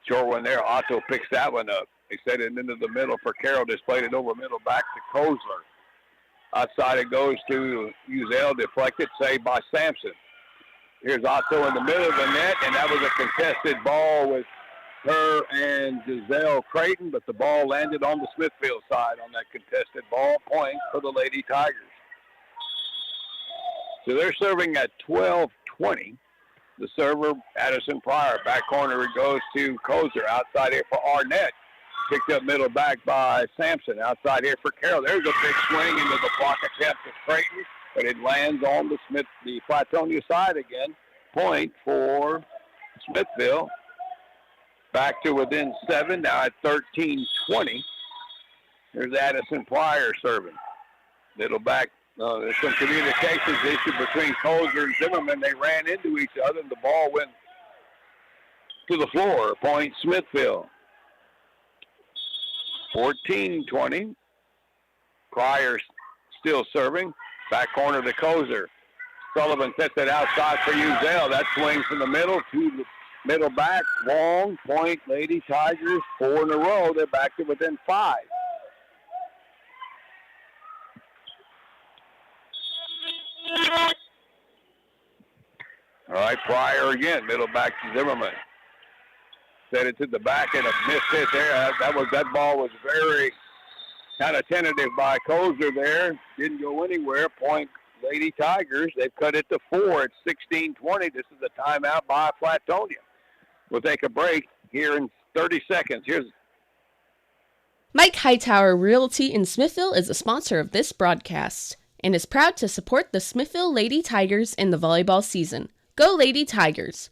Short one there. Otto picks that one up. He set it into the middle for Carroll. Just played it over middle back to Kozler. Outside it goes to Uzel. Deflected. Saved by Sampson. Here's Otto in the middle of the net, and that was a contested ball with her and Giselle Creighton, but the ball landed on the Smithville side on that contested ball. Point for the Lady Tigers. So they're serving at 12-20. The server, Addison Pryor. Back corner, it goes to Kozer. Outside here for Arnett. Picked up middle back by Sampson. Outside here for Carroll. There's a big swing into the block attempt of Creighton, but it lands on the Flatonia side again. Point for Smithville. Back to within 7, now at 13-20. Here's Addison Pryor serving. Middle back. There's some communications issue between Kozer and Zimmerman. They ran into each other, and the ball went to the floor. Point Smithville. 14-20. Pryor still serving. Back corner to Kozer. Sullivan sets it outside for Uzel. That swings from the middle to the middle back. Long. Point Lady Tigers. 4 in a row. They're back to within 5. All right, Pryor again, middle back to Zimmerman. Set it to the back and a missed hit there. That ball was very kind of tentative by Kozer there. Didn't go anywhere. Point Lady Tigers. They've cut it to 4. It's 16-20. This is a timeout by Flatonia. We'll take a break here in 30 seconds. Here's Mike Hightower Realty in Smithville is a sponsor of this broadcast and is proud to support the Smithville Lady Tigers in the volleyball season. Go Lady Tigers!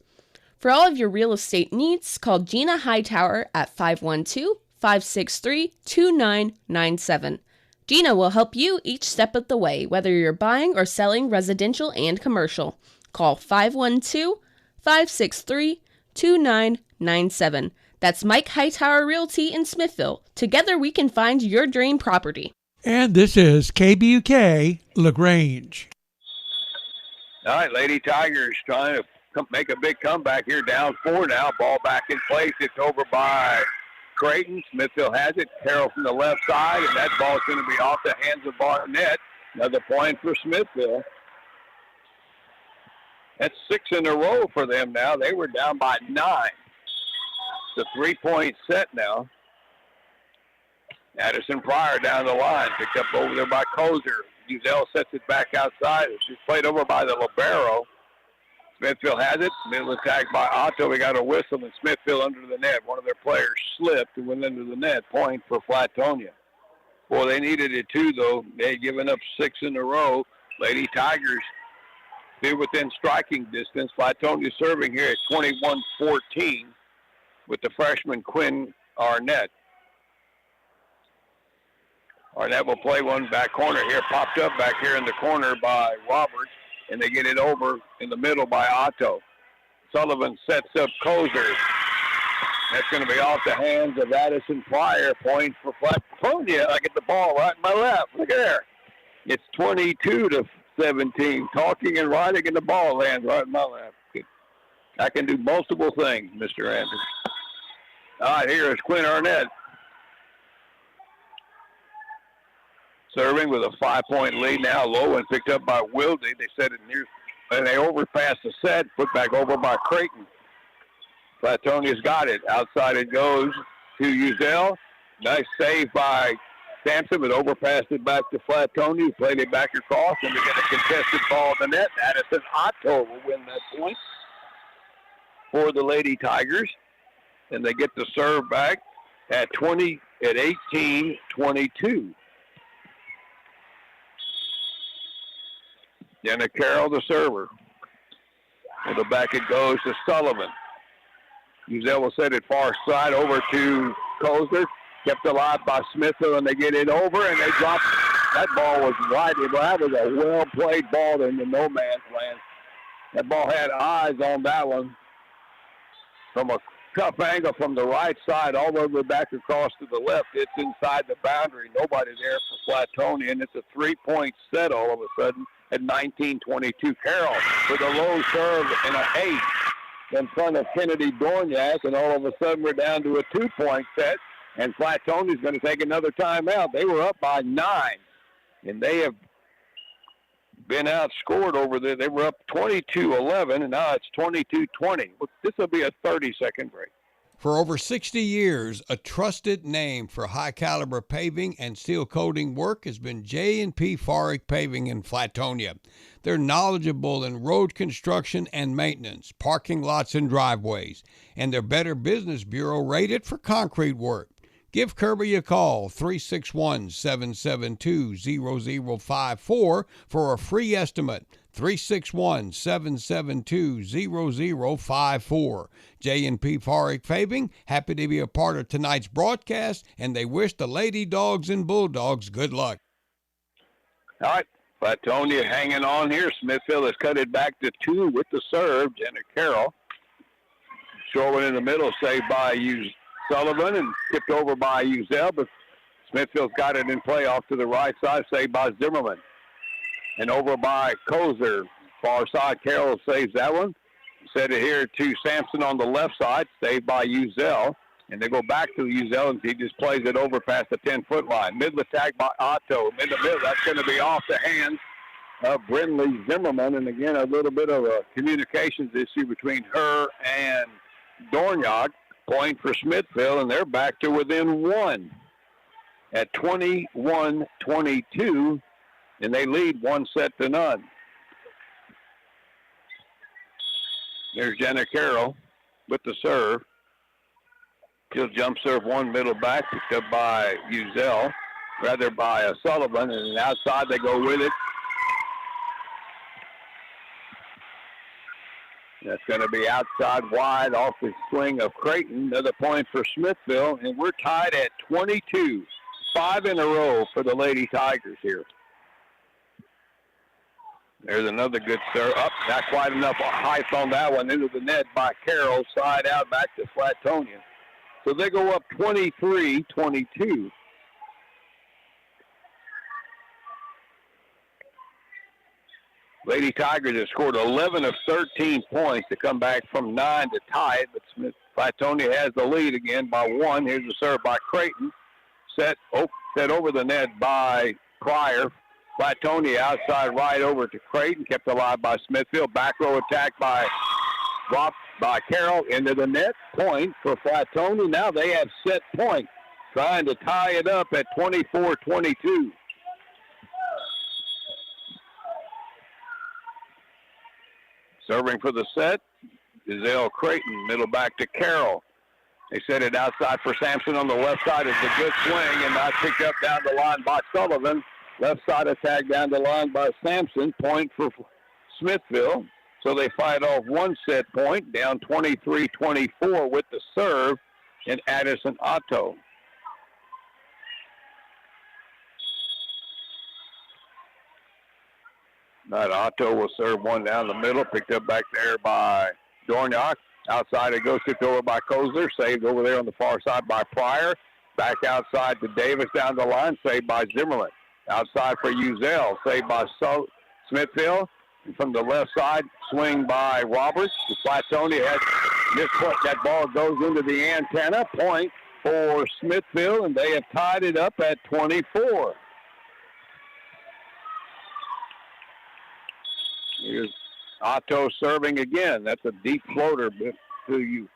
For all of your real estate needs, call Gina Hightower at 512-563-2997. Gina will help you each step of the way, whether you're buying or selling residential and commercial. Call 512-563-2997. That's Mike Hightower Realty in Smithville. Together we can find your dream property. And this is KBUK LaGrange. all right, Lady Tigers trying to make a big comeback here, down 4 now. Ball back in place. It's over by Creighton. Smithville has it. Carroll from the left side, and that ball's going to be off the hands of Barnett. Another point for Smithville. That's 6 in a row for them now. They were down by 9. It's a 3-point set now. Addison Pryor down the line. Picked up over there by Kozer. Uzell sets it back outside. It's played over by the libero. Smithville has it. Middle attack by Otto. We got a whistle, and Smithville under the net. One of their players slipped and went into the net. Point for Flatonia. Boy, they needed it too, though. They had given up 6 in a row. Lady Tigers still within striking distance. Flatonia serving here at 21-14 with the freshman Quinn Arnett. Arnett will play one back corner here. Popped up back here in the corner by Roberts. And they get it over in the middle by Otto. Sullivan sets up Kozer. That's going to be off the hands of Addison Pryor. Point for Flatonia. I get the ball right in my left. Look at there. It's 22-17. Talking and writing, and the ball lands right in my left. I can do multiple things, Mr. Anderson. All right, here is Quinn Arnett. Serving with a 5-point lead now. Low and picked up by Wilde. They set it near, and they overpass the set. Put back over by Creighton. Flatonia's got it. Outside it goes to Uzell. Nice save by Sampson, but overpassed it back to Flatonia. Played it back across, and they get a contested ball in the net. Addison Otto will win that point for the Lady Tigers. And they get the serve back at 18-22. Jenna Carroll, the server. And the back it goes to Sullivan. Uzell will set it far side over to Kozer. Kept alive by Smithville, and they get it over, and they drop. That ball was wide. That was a well-played ball in the no man's land. That ball had eyes on that one. From a tough angle from the right side all the way back across to the left. It's inside the boundary. Nobody there for Flatonia, and it's a 3-point set all of a sudden at 19-22. Carroll with a low serve and an 8 in front of Kennedy Dorniak, and all of a sudden we're down to a 2-point set, and Flatonia's going to take another timeout. They were up by 9, and they have been outscored over there. They were up 22-11, and now it's 22-20. This will be a 30-second break. For over 60 years, a trusted name for high-caliber paving and steel coating work has been J&P Farick Paving in Flatonia. They're knowledgeable in road construction and maintenance, parking lots and driveways, and their Better Business Bureau rated for concrete work. Give Kirby a call, 361-772-0054 for a free estimate, 361-772-0054. J&P Farick Paving, happy to be a part of tonight's broadcast, and they wish the Lady Dogs and Bulldogs good luck. All right, Flatonia hanging on here. Smithville has cut it back to 2 with the serve. Jenna Carroll. Short one in the middle, saved by Sullivan and tipped over by Uzell, but Smithville's got it in play off to the right side, saved by Zimmerman. And over by Kozer. Far side, Carroll saves that one. Set it here to Sampson on the left side, saved by Uzell. And they go back to Uzell, and he just plays it over past the 10-foot line. Middle attack by Otto. In the middle, that's going to be off the hands of Brindley Zimmerman. And again, a little bit of a communications issue between her and Dorniak. Point for Smithville, and they're back to within one at 21-22, and they lead 1-0. There's Jenna Carroll with the serve. She'll jump serve one middle back, picked up by by Sullivan, and outside they go with it. That's going to be outside wide off the swing of Creighton. Another point for Smithville, and we're tied at 22. 5 in a row for the Lady Tigers here. There's another good serve. Not quite enough height on that one. Into the net by Carroll. Side out back to Flatonia. So they go up 23-22. Lady Tigers have scored 11 of 13 points to come back from 9 to tie it, but Flatonia has the lead again by 1. Here's the serve by Creighton. Set over the net by Pryor. Flatonia outside right over to Creighton, kept alive by Smithville. Back row attack by Carroll into the net. Point for Flatonia. Now they have set point, trying to tie it up at 24-22. Serving for the set is L. Creighton. Middle back to Carroll. They set it outside for Sampson on the left side. It's a good swing and not picked up down the line by Sullivan. Left side attack down the line by Sampson. Point for Smithville. So they fight off one set point, down 23-24 with the serve and Addison Otto. That Otto will serve one down the middle, picked up back there by Dornock. Outside it goes, tipped over by Kozler, saved over there on the far side by Pryor. Back outside to Davis down the line, saved by Zimmerman. Outside for Uzel, saved by Smithville. And from the left side, swing by Roberts. The Flatonia has misput. That ball goes into the antenna. Point for Smithville, and they have tied it up at 24. Here's Otto serving again. That's a deep floater to you.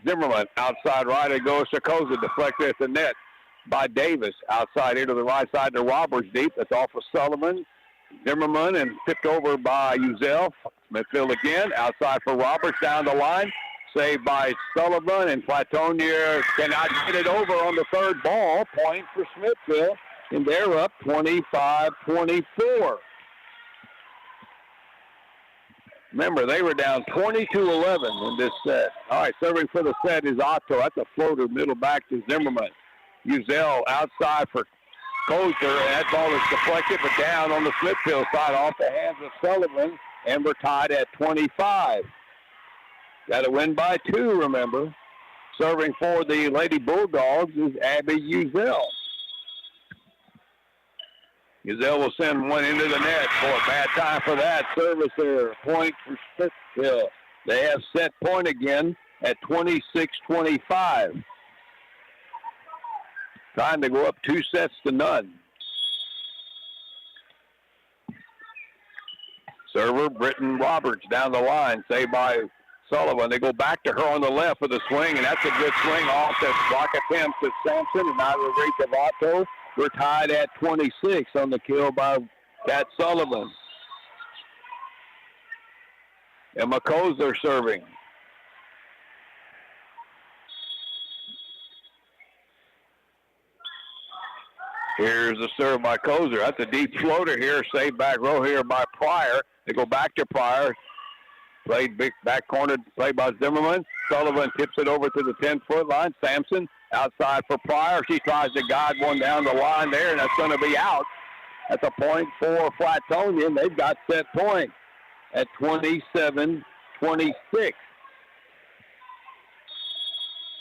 Zimmerman outside right. It goes to Koza, deflected at the net by Davis. Outside here to the right side to Roberts deep. That's off of Sullivan. Zimmerman and tipped over by Uzel. Smithville again. Outside for Roberts down the line. Saved by Sullivan, and Flatonia cannot get it over on the third ball. Point for Smithville, and they're up 25-24. Remember, they were down 20-11 in this set. All right, serving for the set is Otto. That's a floater, middle back to Zimmerman. Uzel outside for Kozer, and that ball is deflected, but down on the Smithville side off the hands of Sullivan, and we're tied at 25. Got to win by 2, remember. Serving for the Lady Bulldogs is Abby Uzel. Uzel will send one into the net for a bad time for that. Service there. Point for Smithville. They have set point again at 26-25. Trying to go up 2-0. Server, Britton Roberts down the line. Saved by Sullivan. They go back to her on the left with a swing, and that's a good swing off the block attempt to Sampson, and out of the reach of Otto. We're tied at 26 on the kill by Kat Sullivan. Emma Kozer serving. Here's the serve by Kozer. That's a deep floater here. Saved back row here by Pryor. They go back to Pryor. Played big back corner, played by Zimmerman. Sullivan tips it over to the 10-foot line. Sampson outside for Pryor. She tries to guide one down the line there, and that's going to be out. That's a point for Flatonia, and they've got set point at 27-26.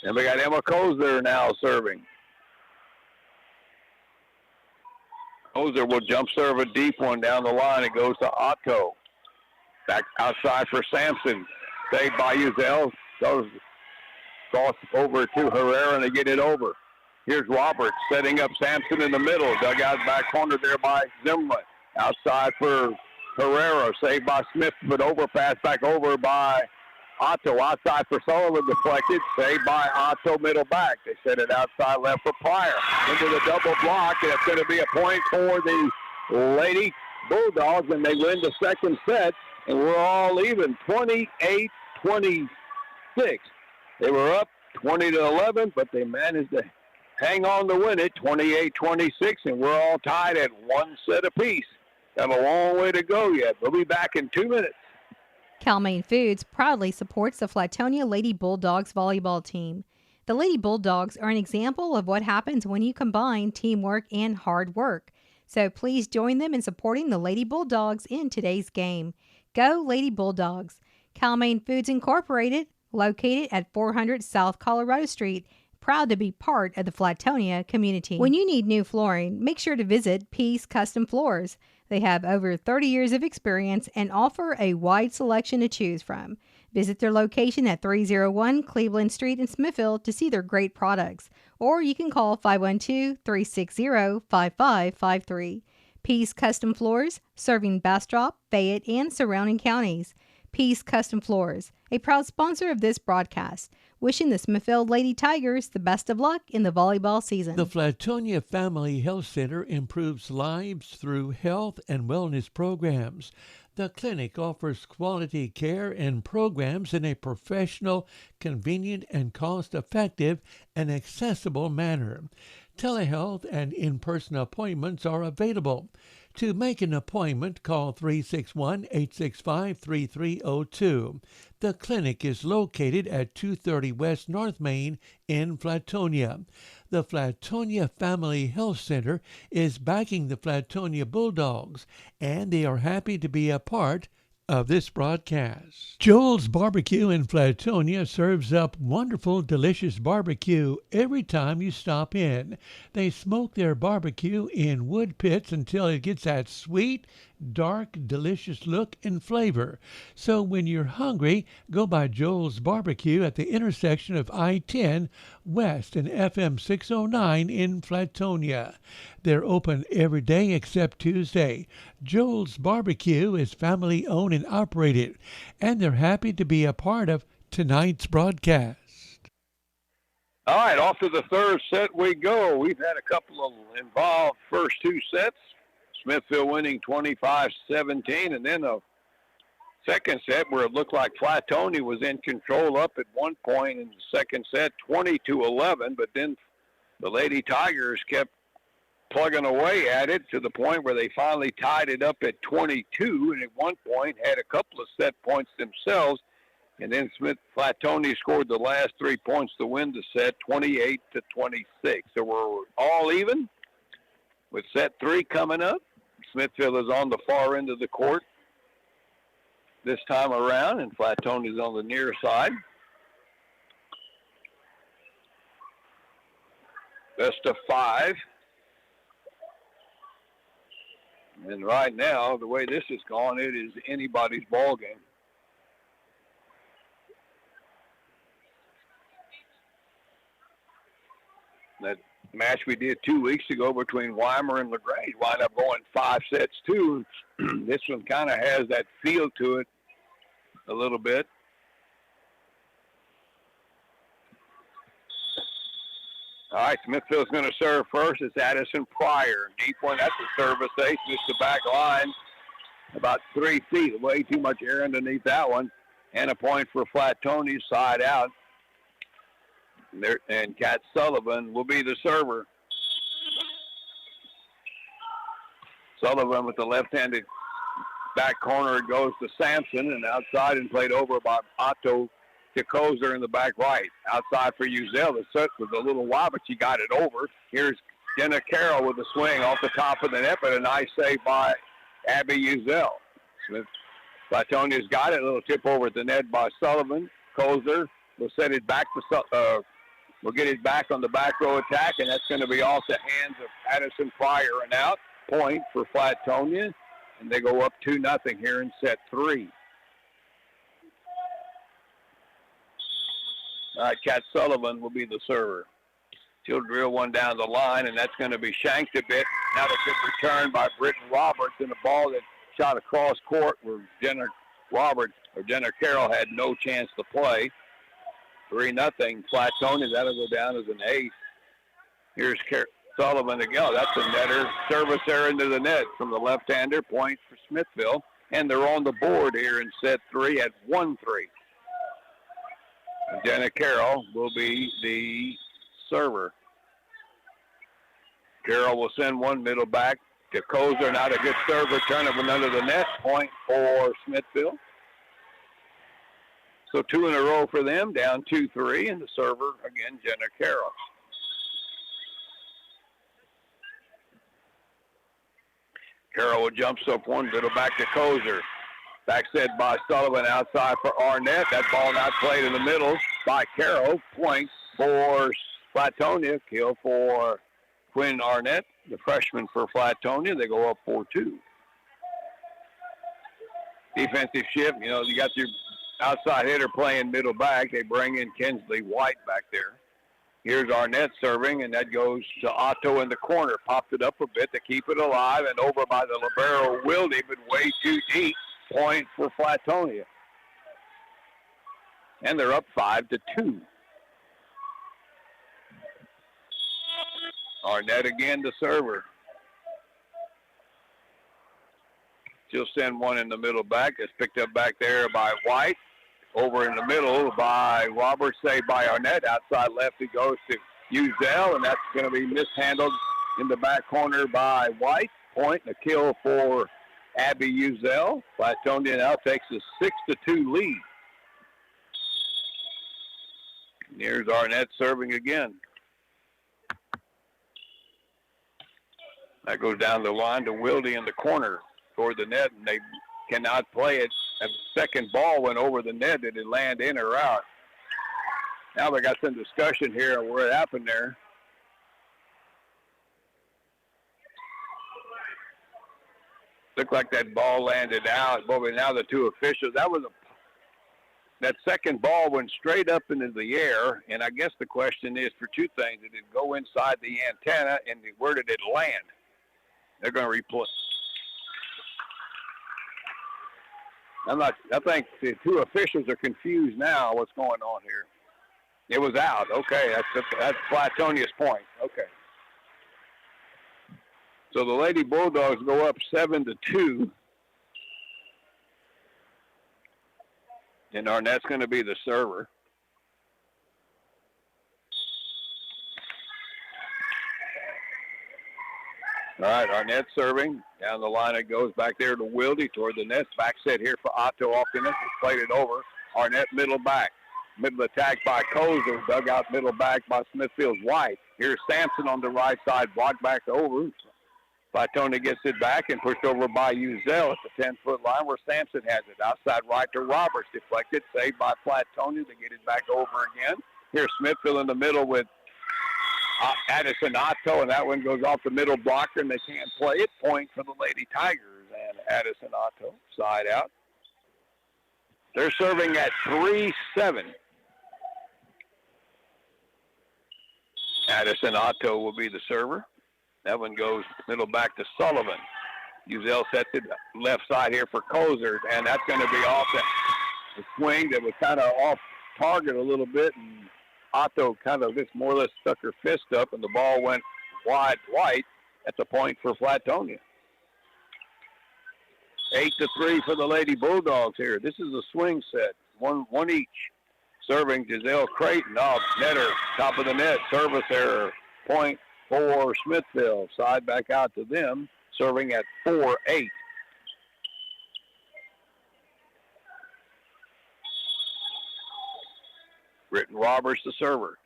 And we got Emma Kozer now serving. Kozer will jump serve a deep one down the line. It goes to Otto. Back outside for Sampson. Saved by Uzel. Goes cross over to Herrera, and they get it over. Here's Roberts setting up Sampson in the middle. Dug out back corner there by Zimmerman. Outside for Herrera. Saved by Smith, but overpass back over by Otto outside for Sullivan, deflected, saved by Otto, middle back. They set it outside left for Pryor. Into the double block, and it's going to be a point for the Lady Bulldogs, and they win the second set, and we're all even, 28-26. They were up 20-11, but they managed to hang on to win it, 28-26, and we're all tied at one set apiece. Have a long way to go yet. We'll be back in 2 minutes. Cal-Maine Foods proudly supports the Flatonia Lady Bulldogs volleyball team. The Lady Bulldogs are an example of what happens when you combine teamwork and hard work. So please join them in supporting the Lady Bulldogs in today's game. Go Lady Bulldogs! Cal-Maine Foods Incorporated, located at 400 South Colorado Street, proud to be part of the Flatonia community. When you need new flooring, make sure to visit Peace Custom Floors. They have over 30 years of experience and offer a wide selection to choose from. Visit their location at 301 Cleveland Street in Smithville to see their great products. Or you can call 512-360-5553. Peace Custom Floors, serving Bastrop, Fayette, and surrounding counties. Peace Custom Floors, a proud sponsor of this broadcast. Wishing the Smithville Lady Tigers the best of luck in the volleyball season. The Flatonia Family Health Center improves lives through health and wellness programs. The clinic offers quality care and programs in a professional, convenient, and cost-effective and accessible manner. Telehealth and in-person appointments are available. To make an appointment, call 361-865-3302. The clinic is located at 230 West North Main in Flatonia. The Flatonia Family Health Center is backing the Flatonia Bulldogs, and they are happy to be a part of this broadcast. Joel's Barbecue in Flatonia serves up wonderful, delicious barbecue every time you stop in. They smoke their barbecue in wood pits until it gets that sweet, dark, delicious look and flavor. So when you're hungry, go by Joel's Barbecue at the intersection of I-10 West and FM 609 in Flatonia. They're open every day except Tuesday. Joel's Barbecue is family owned and operated, and they're happy to be a part of tonight's broadcast. All right, off to the third set we go. We've had a couple of involved first two sets. Smithville winning 25-17, and then a second set where it looked like Flatonia was in control up at one point in the second set, 20-11, but then the Lady Tigers kept plugging away at it to the point where they finally tied it up at 22, and at one point had a couple of set points themselves, and then Flatonia scored the last 3 points to win the set, 28-26. So we're all even with set three coming up. Smithville is on the far end of the court this time around, and Flatonia is on the near side. Best of five. And right now, the way this has gone, it is anybody's ball game. That match we did 2 weeks ago between Weimar and LaGrange wound up going 5 sets too. This one kind of has that feel to it a little bit. All right, Smithville's going to serve first. It's Addison Pryor. Deep one, that's a service ace. Just the back line, about 3 feet. Way too much air underneath that one. And a point for Flatonia, side out. And Kat Sullivan will be the server. Sullivan with the left-handed back corner goes to Sampson, and outside and played over by Otto DeKoser in the back right. Outside for Uzel. The set was a little wild, but she got it over. Here's Jenna Carroll with a swing off the top of the net, but a nice save by Abby Uzel. Flatonia's got it. A little tip over at the net by Sullivan. Koser will set it back to we'll get it back on the back row attack, and that's going to be off the hands of Addison Pryor. And out, point for Flatonia, and they go up 2-0 here in set three. All right, Kat Sullivan will be the server. She'll drill one down the line, and that's going to be shanked a bit. Not a good return by Britton Roberts, and a ball that shot across court where Jenna Roberts or Jenna Carroll had no chance to play. 3-0 Flatonia. That'll go down as an ace. Here's Sullivan again. Oh, that's a netter. Service there into the net from the left-hander. Point for Smithville. And they're on the board here in set 3 at 1-3. Jenna Carroll will be the server. Carroll will send one middle back to Kozer. Not a good serve return of one under the net. Point for Smithville. So 2 in a row for them, down 2-3, and the server, again, Jenna Carroll. Carroll jumps up one, middle back to Kozer. Back set by Sullivan outside for Arnett. That ball not played in the middle by Carroll. Point for Flatonia. Kill for Quinn Arnett, the freshman for Flatonia. They go up 4-2. Defensive shift, you got your outside hitter playing middle back. They bring in Kinsley White back there. Here's Arnett serving, and that goes to Otto in the corner. Popped it up a bit to keep it alive, and over by the libero Wilde, but way too deep. Point for Flatonia. And they're up 5-2. Arnett again to server. She'll send one in the middle back. It's picked up back there by White. Over in the middle by Roberts, saved by Arnett. Outside left, it goes to Uzel, and that's going to be mishandled in the back corner by White. Point and a kill for Abby Uzel. Flatonia now takes a 6-2 lead. And here's Arnett serving again. That goes down the line to Wilde in the corner toward the net, and they cannot play it. That second ball went over the net. Did it land in or out? Now we got some discussion here on where it happened there. Looked like that ball landed out. But now the two officials, that second ball went straight up into the air, and I guess the question is for two things. Did it go inside the antenna, and where did it land? They're going to replay. I think the two officials are confused now what's going on here. It was out. Okay, that's Flatonia's point. Okay. So the Lady Bulldogs go up 7-2. And Arnett's going to be the server. All right, Arnett serving. Down the line it goes back there to Wilde toward the net. Back set here for Otto off the net. Played it over. Arnett middle back. Middle attack by Kozer. Dug out middle back by Smithfield's White. Here's Sampson on the right side. Blocked back over. Flatonia gets it back and pushed over by Uzel at the 10-foot line where Sampson has it. Outside right to Roberts. Deflected. Saved by Flatonia to get it back over again. Here's Smithville in the middle with Addison Otto, and that one goes off the middle blocker, and they can't play it. Point for the Lady Tigers, and Addison Otto, side out. They're serving at 3-7. Addison Otto will be the server. That one goes middle back to Sullivan. Uzel sets it left side here for Kozer, and that's going to be off the swing that was kind of off target a little bit, and Otto kind of just more or less stuck her fist up, and the ball went wide right. That's a point for Flatonia. 8-3 for the Lady Bulldogs here. This is a swing set, one each. Serving Giselle Creighton off netter, top of the net, service error. Point for Smithville. Side back out to them, serving at 4-8. Britton Roberts, the server.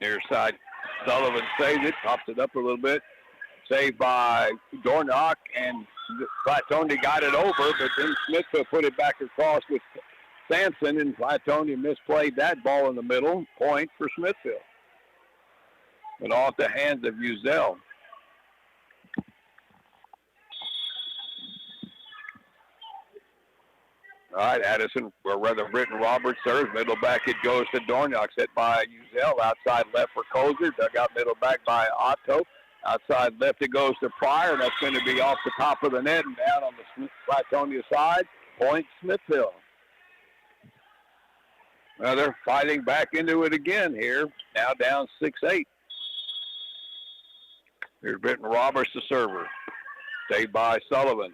Near side, Sullivan saves it, pops it up a little bit. Saved by Dornock, and Flatonia got it over, but then Smithville put it back across with Sampson, and Flatonia misplayed that ball in the middle. Point for Smithville. And off the hands of Uzel. All right, Addison, or rather Britton Roberts serves. Middle back it goes to Dornock, set by Uzel. Outside left for Kozer. Dug out middle back by Otto. Outside left it goes to Pryor. That's going to be off the top of the net and down on the Flatonia side. point Smithville. Well, they're fighting back into it again here. Now down 6-8. Here's Britton Roberts, the server. Saved by Sullivan.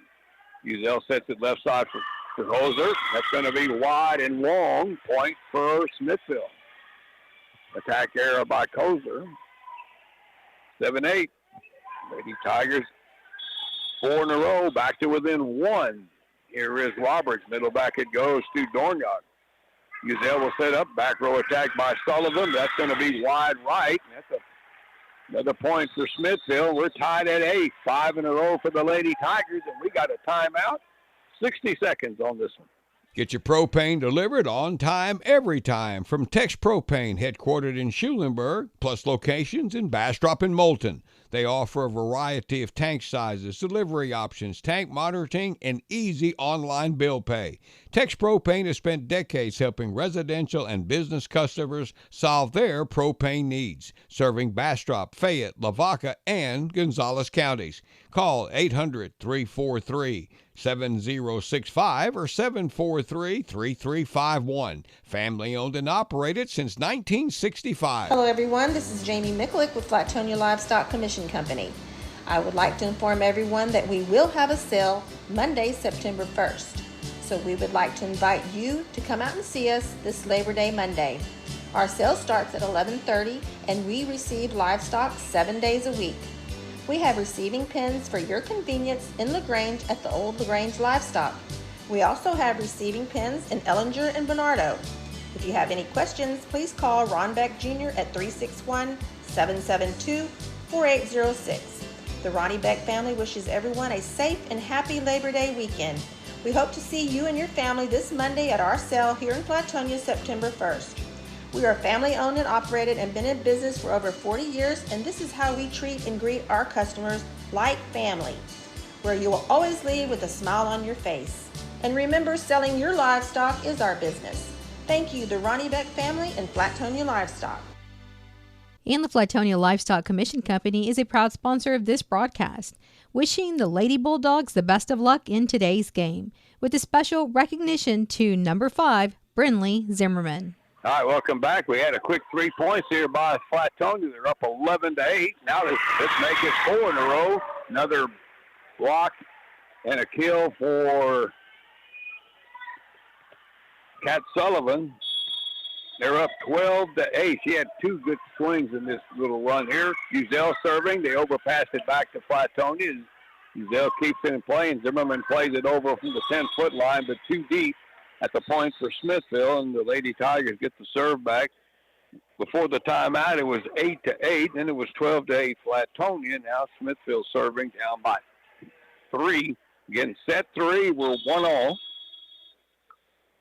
Uzel sets it left side for Hoser. That's going to be wide and long. Point for Smithville. Attack error by Kozer. 7-8. Lady Tigers 4 in a row. Back to within 1. Here is Roberts. Middle back it goes to Dornyard. Uzel will set up. Back row attack by Sullivan. That's going to be wide right. That's another point for Smithville. We're tied at 8. 5 in a row for the Lady Tigers, and we got a timeout. 60 seconds on this one. Get your propane delivered on time, every time from Tex Propane, headquartered in Schulenburg, plus locations in Bastrop and Moulton. They offer a variety of tank sizes, delivery options, tank monitoring, and easy online bill pay. Tex Propane has spent decades helping residential and business customers solve their propane needs, serving Bastrop, Fayette, Lavaca, and Gonzales counties. Call 800-343-7065 or 743-3351. Family owned and operated since 1965. Hello everyone, this is Jamie Micklick with Flatonia Livestock Commission Company. I would like to inform everyone that we will have a sale Monday, September 1st. So we would like to invite you to come out and see us this Labor Day Monday. Our sale starts at 11:30 and we receive livestock 7 days a week. We have receiving pens for your convenience in LaGrange at the old LaGrange Livestock. We also have receiving pens in Ellinger and Bernardo. If you have any questions, please call Ron Beck Jr. at 361-772-4806. The Ronnie Beck family wishes everyone a safe and happy Labor Day weekend. We hope to see you and your family this Monday at our sale here in Flatonia, September 1st. We are family owned and operated and been in business for over 40 years, and this is how we treat and greet our customers like family, where you will always leave with a smile on your face. And remember, selling your livestock is our business. Thank you, the Ronnie Beck family and Flatonia Livestock. And the Flatonia Livestock Commission Company is a proud sponsor of this broadcast, wishing the Lady Bulldogs the best of luck in today's game, with a special recognition to number 5, Brinley Zimmerman. All right, welcome back. We had a quick 3 points here by Flatonia. They're up 11-8. Now let's make it 4 in a row. Another block and a kill for Kat Sullivan. They're up 12-8. She had 2 good swings in this little run here. Uzel serving. They overpassed it back to Flatonia. Uzel keeps it in play, and Zimmerman plays it over from the 10-foot line, but too deep at the point for Smithville, and the Lady Tigers get the serve back. Before the timeout, it was 8-8, then it was 12-8 Flatonia. Now Smithville serving down by 3. Again, set 3, we're 1-all.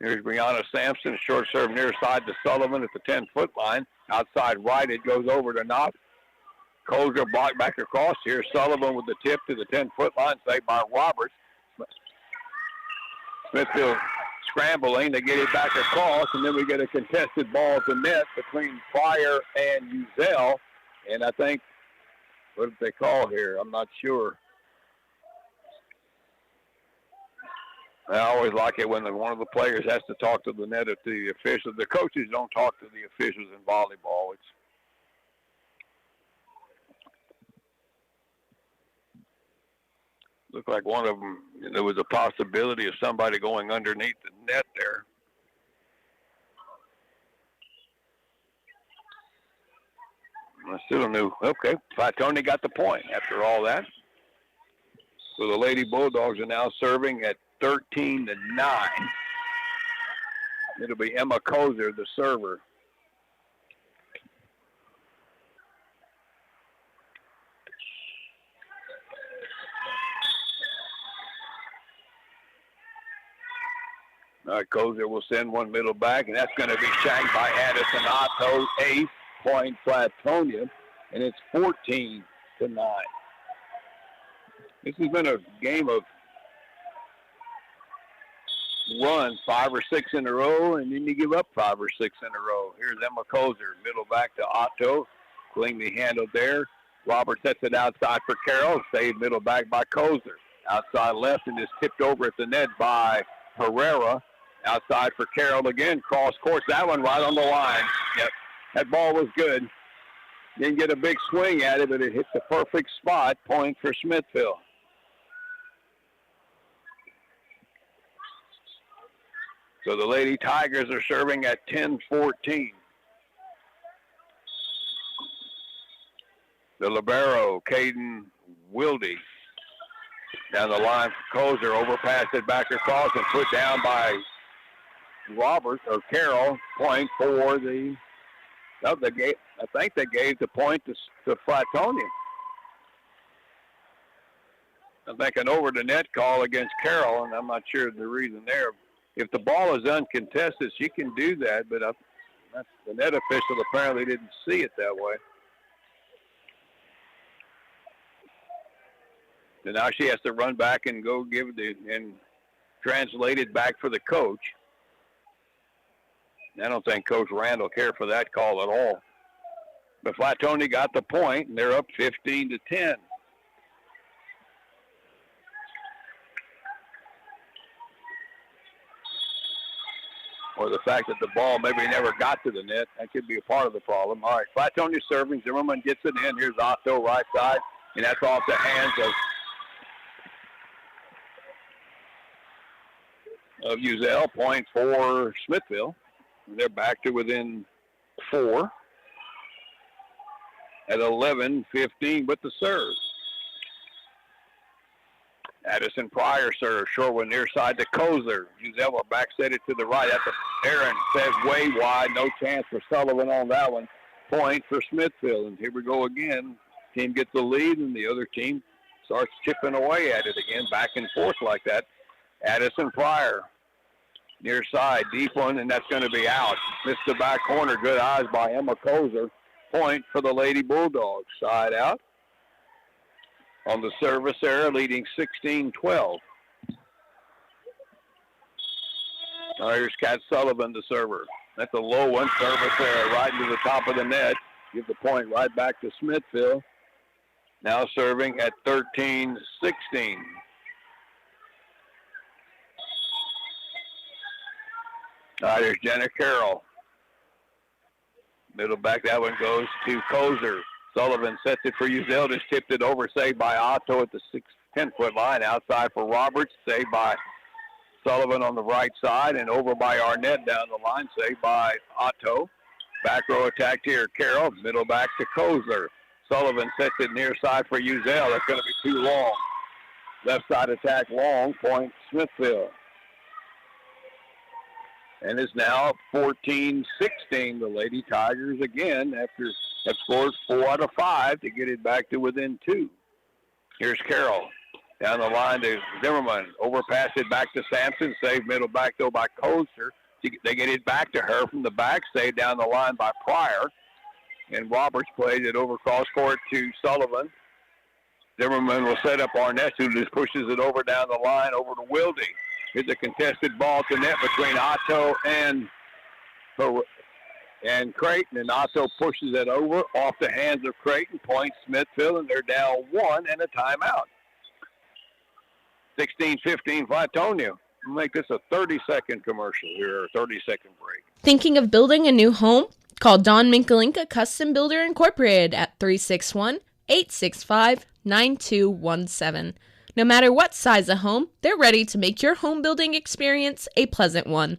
Here's Brianna Sampson, short serve near side to Sullivan at the 10-foot line. Outside right, it goes over to Knott. Kozer blocked back across. Here's Sullivan with the tip to the 10-foot line, saved by Roberts. Smithville scrambling, they get it back across, and then we get a contested ball at the net between Pryor and Uzel. And I think, what did they call here? I'm not sure. I always like it when one of the players has to talk to the net or to the officials. The coaches don't talk to the officials in volleyball. Looked like one of them, there was a possibility of somebody going underneath the net there. I still knew. Okay, Flatonia got the point after all that. So the Lady Bulldogs are now serving at 13-9. It'll be Emma Kozer, the server. All right, Kozer will send one middle back, and that's going to be shanked by Addison Otto. Ace point Flatonia, and it's 14-9. This has been a game of run 5 or 6 in a row, and then you give up 5 or 6 in a row. Here's Emma Kozer, middle back to Otto, cleanly handled there. Robert sets it outside for Carroll, saved middle back by Kozer. Outside left, and is tipped over at the net by Herrera outside for Carroll again. Cross court. That one right on the line. Yep. That ball was good. Didn't get a big swing at it, but it hit the perfect spot. Point for Smithville. So the Lady Tigers are serving at 10-14. The libero, Caden Wilde, down the line for Kozer, overpassed it back across and put down by Carroll. Point for the, I think they gave the point to Flatonia. I think an over the net call against Carroll, and I'm not sure the reason there. If the ball is uncontested, she can do that, but the net official apparently didn't see it that way. And now she has to run back and go and translate it back for the coach. I don't think Coach Randall cared for that call at all. But Flatonia got the point, and they're up 15-10. Or the fact that the ball maybe never got to the net, that could be a part of the problem. All right, Flatonia serving. Zimmerman gets it in. Here's Otto right side, and that's off the hands of Uzel. Point for Smithville. They're back to within 4 at 11-15 with the serve. Addison Pryor serves. Short one near side to Kozer. Uzel will back set it to the right. That's Aaron says way wide. No chance for Sullivan on that one. Point for Smithville. And here we go again. Team gets the lead, and the other team starts chipping away at it again, back and forth like that. Addison Pryor. Near side, deep one, and that's going to be out. Missed the back corner. Good eyes by Emma Kozer. Point for the Lady Bulldogs. Side out. On the service error, leading 16-12. Here's Kat Sullivan, the server. That's a low one. Service error right into the top of the net. Give the point right back to Smithville. Now serving at 13-16. There's Jenna Carroll. Middle back, that one goes to Kozer. Sullivan sets it for Uzel, just tipped it over, saved by Otto at the 10-foot line. Outside for Roberts, saved by Sullivan on the right side, and over by Arnett down the line, saved by Otto. Back row attack here, Carroll. Middle back to Kozer. Sullivan sets it near side for Uzel. That's going to be too long. Left side attack long, point Smithville. And it's now 14-16. The Lady Tigers again have scored 4 out of 5 to get it back to within 2. Here's Carroll. Down the line to Zimmerman. Overpass it back to Sampson. Saved middle back though by Kozer. They get it back to her from the back. Saved down the line by Pryor. And Roberts plays it over cross court to Sullivan. Zimmerman will set up Arnett, who just pushes it over down the line over to Wilde. Here's a contested ball to net between Otto and Creighton, and Otto pushes it over off the hands of Creighton. Point Smithville, and they're down 1 and a timeout. 16-15 Flatonia. We'll make this a 30-second commercial here, or a 30-second break. Thinking of building a new home? Call Don Minkalinka Custom Builder Incorporated at 361-865-9217. No matter what size of home, they're ready to make your home building experience a pleasant one.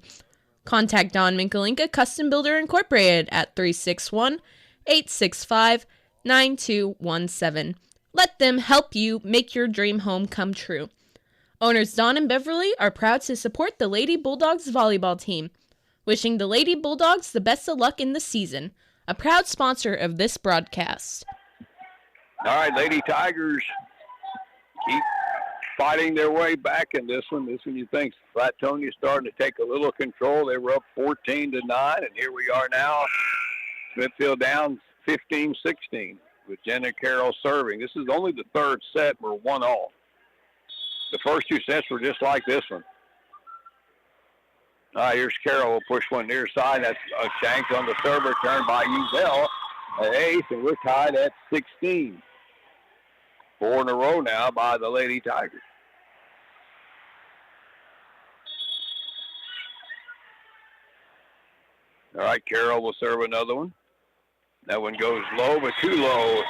Contact Don Minkalinka Custom Builder Incorporated at 361-865-9217. Let them help you make your dream home come true. Owners Don and Beverly are proud to support the Lady Bulldogs volleyball team. Wishing the Lady Bulldogs the best of luck in the season. A proud sponsor of this broadcast. All right, Lady Tigers keep fighting their way back in this one. This one you think Flatonia starting to take a little control. They were up 14-9, and here we are now. Smithville down 15-16 with Jenna Carroll serving. This is only the third set. We're 1-all. The first 2 sets were just like this one. Here's Carroll. Will push one near side. That's a shank on the serve return by Uzel. An ace, and we're tied at 16. 4 in a row now by the Lady Tigers. All right, Carroll will serve another one. That one goes low, but too low.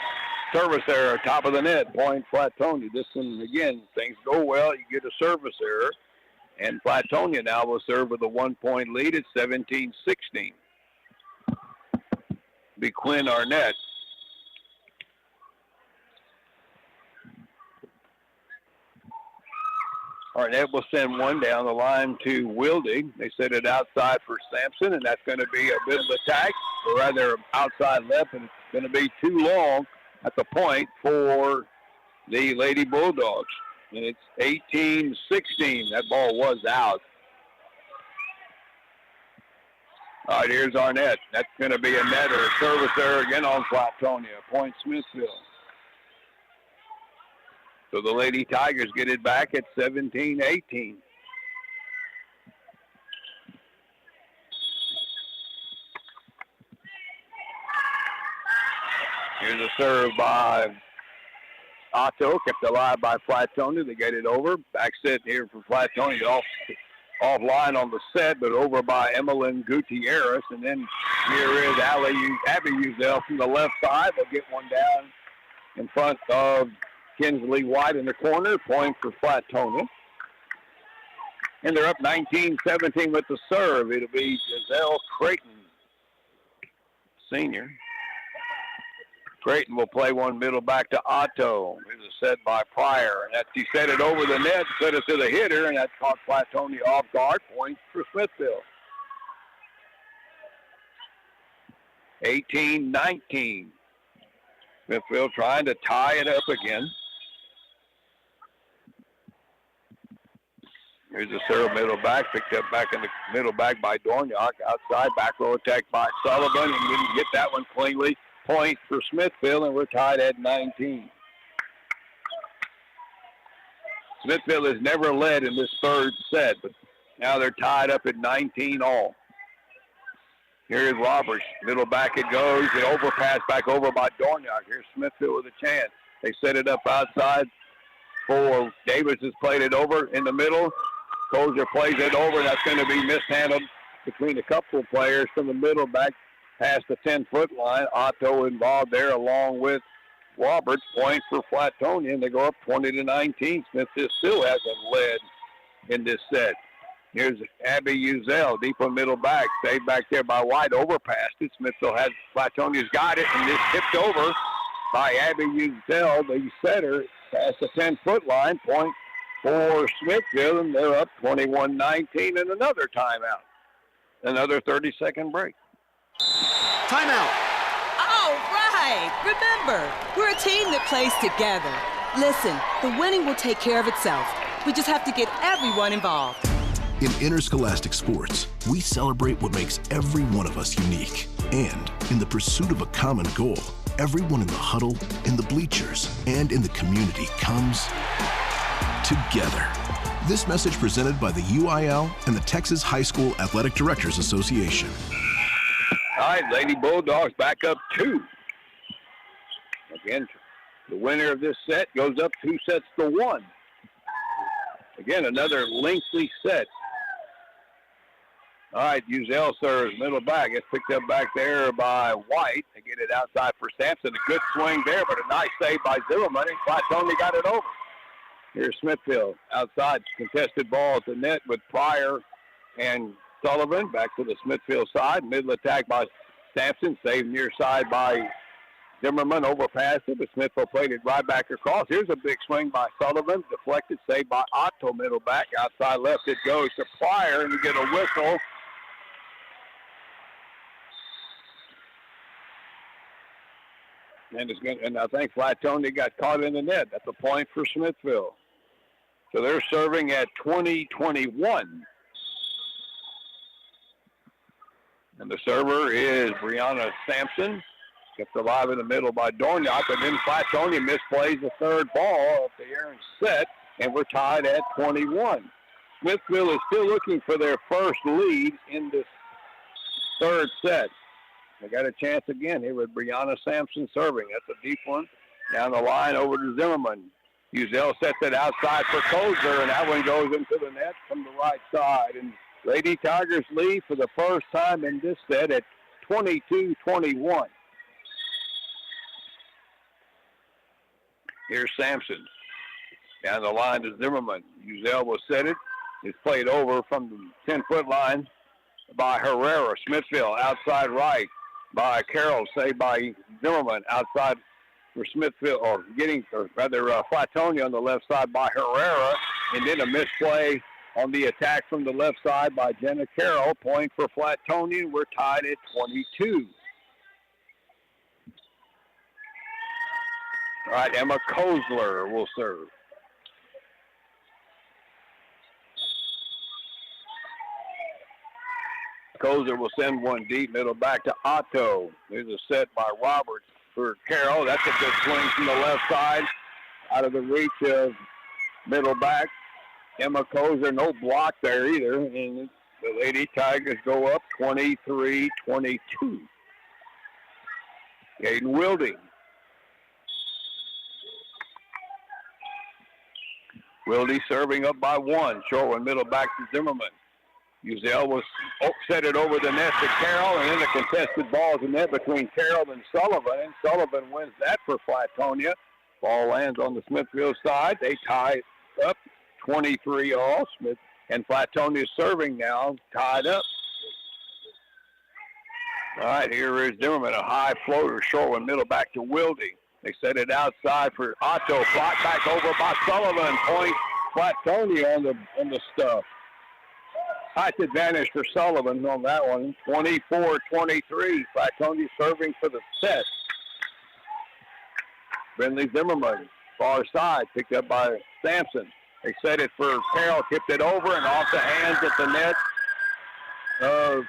Service error, top of the net, point Flatonia. This one, again, things go well. You get a service error. And Flatonia now will serve with a 1-point lead at 17-16. Be Quinn Arnett. Arnett will send one down the line to Wilde. They set it outside for Sampson, and that's going to be a bit of attack, or rather outside left, and it's going to be too long at the point for the Lady Bulldogs. And it's 18-16. That ball was out. All right, here's Arnett. That's going to be a net or a service error again on Flatonia. Point Smithville. So the Lady Tigers get it back at 17-18. Here's a serve by Otto, kept alive by Flatonia. They get it over. Back set here for Flatonia. Offline on the set, but over by Emmeline Gutierrez. And then here is Abby Uzel from the left side. They'll get one down in front of Kinsley White in the corner. Point for Flatonia. And they're up 19-17 with the serve. It'll be Giselle Creighton, senior. Creighton will play one middle back to Otto. Here's a set by Pryor. And he set it over the net, set it to the hitter, and that caught Flatonia off guard. Point for Smithville. 18-19. Smithville trying to tie it up again. Here's a serve middle back, picked up back in the middle back by Dorniak. Outside, back row attack by Sullivan, and didn't get that one cleanly. Point for Smithville, and we're tied at 19. Smithville has never led in this third set, but now they're tied up at 19 all. Here's Roberts. Middle back it goes. The overpass back over by Dorniak. Here's Smithville with a chance. They set it up outside for Davis has played it over in the middle. Kozer plays it over, and that's going to be mishandled between a couple of players from the middle back past the 10-foot line. Otto involved there along with Roberts. Point for Flatonia, and they go up 20-19. Smithville still hasn't led in this set. Here's Abby Uzel, deep in middle back. Saved back there by White, overpassed it. Smithville has, Flatonia's got it, and it's tipped over by Abby Uzel, the setter, past the 10-foot line. Point for Smithville, and they're up 21-19, and another timeout. Another 30-second break. Timeout. All right. Remember, we're a team that plays together. Listen, the winning will take care of itself. We just have to get everyone involved. In interscholastic sports, we celebrate what makes every one of us unique. And in the pursuit of a common goal, everyone in the huddle, in the bleachers, and in the community comes together. This message presented by the UIL and the Texas High School Athletic Directors Association. All right, Lady Bulldogs back up 2. Again, the winner of this set goes up 2-1. Again, another lengthy set. All right, Uzel serves middle back. It's picked up back there by White. They get it outside for Sampson. A good swing there, but a nice save by Zimmerman. Flatonia got it over. Here's Smithville outside, contested ball at the net with Pryor and Sullivan. Back to the Smithville side. Middle attack by Sampson. Saved near side by Zimmerman. Overpassed it, but Smithville played it right back across. Here's a big swing by Sullivan. Deflected, saved by Otto, middle back. Outside left it goes to Pryor, and you get a whistle. And I think Flatonia got caught in the net. That's a point for Smithville. So they're serving at 20-21. And the server is Brianna Sampson. Kept alive in the middle by Dorniak, but then Flatonia misplays the third ball of the Aaron set, and we're tied at 21. Smithville is still looking for their first lead in this third set. They got a chance again here with Brianna Sampson serving. That's a deep one. Down the line over to Zimmerman. Uzel sets it outside for Kozer, and that one goes into the net from the right side. And Lady Tigers lead for the first time in this set at 22-21. Here's Sampson. Down the line to Zimmerman. Uzel will set it. It's played over from the 10-foot line by Herrera. Smithville outside right by Carroll, saved by Zimmerman. Outside for Smithville, Flatonia on the left side by Herrera. And then a misplay on the attack from the left side by Jenna Carroll. Point for Flatonia. We're tied at 22. All right, Emma Kozler will serve. Kozler will send one deep, middle back to Otto. There's a set by Roberts for Carroll. That's a good swing from the left side, out of the reach of middle back. Emma Kozler, no block there either. And the Lady Tigers go up 23-22. Caden Wilding. Wildy serving up by one. Short one, middle back to Zimmerman. Uzel will set it over the net to Carroll, and then a contested ball to net between Carroll and Sullivan. And Sullivan wins that for Flatonia. Ball lands on the Smithville side. They tie it up 23 all. Smith and Flatonia serving now, tied up. All right, here is Zimmerman, a high floater, short one, middle back to Wildy. They set it outside for Otto. Blocked back over by Sullivan. Point Flatonia on the stuff. Height advantage for Sullivan on that one. 24-23. Flatonia serving for the set. Brindley Zimmerman, far side, picked up by Sampson. They set it for Carroll, tipped it over and off the hands at the net of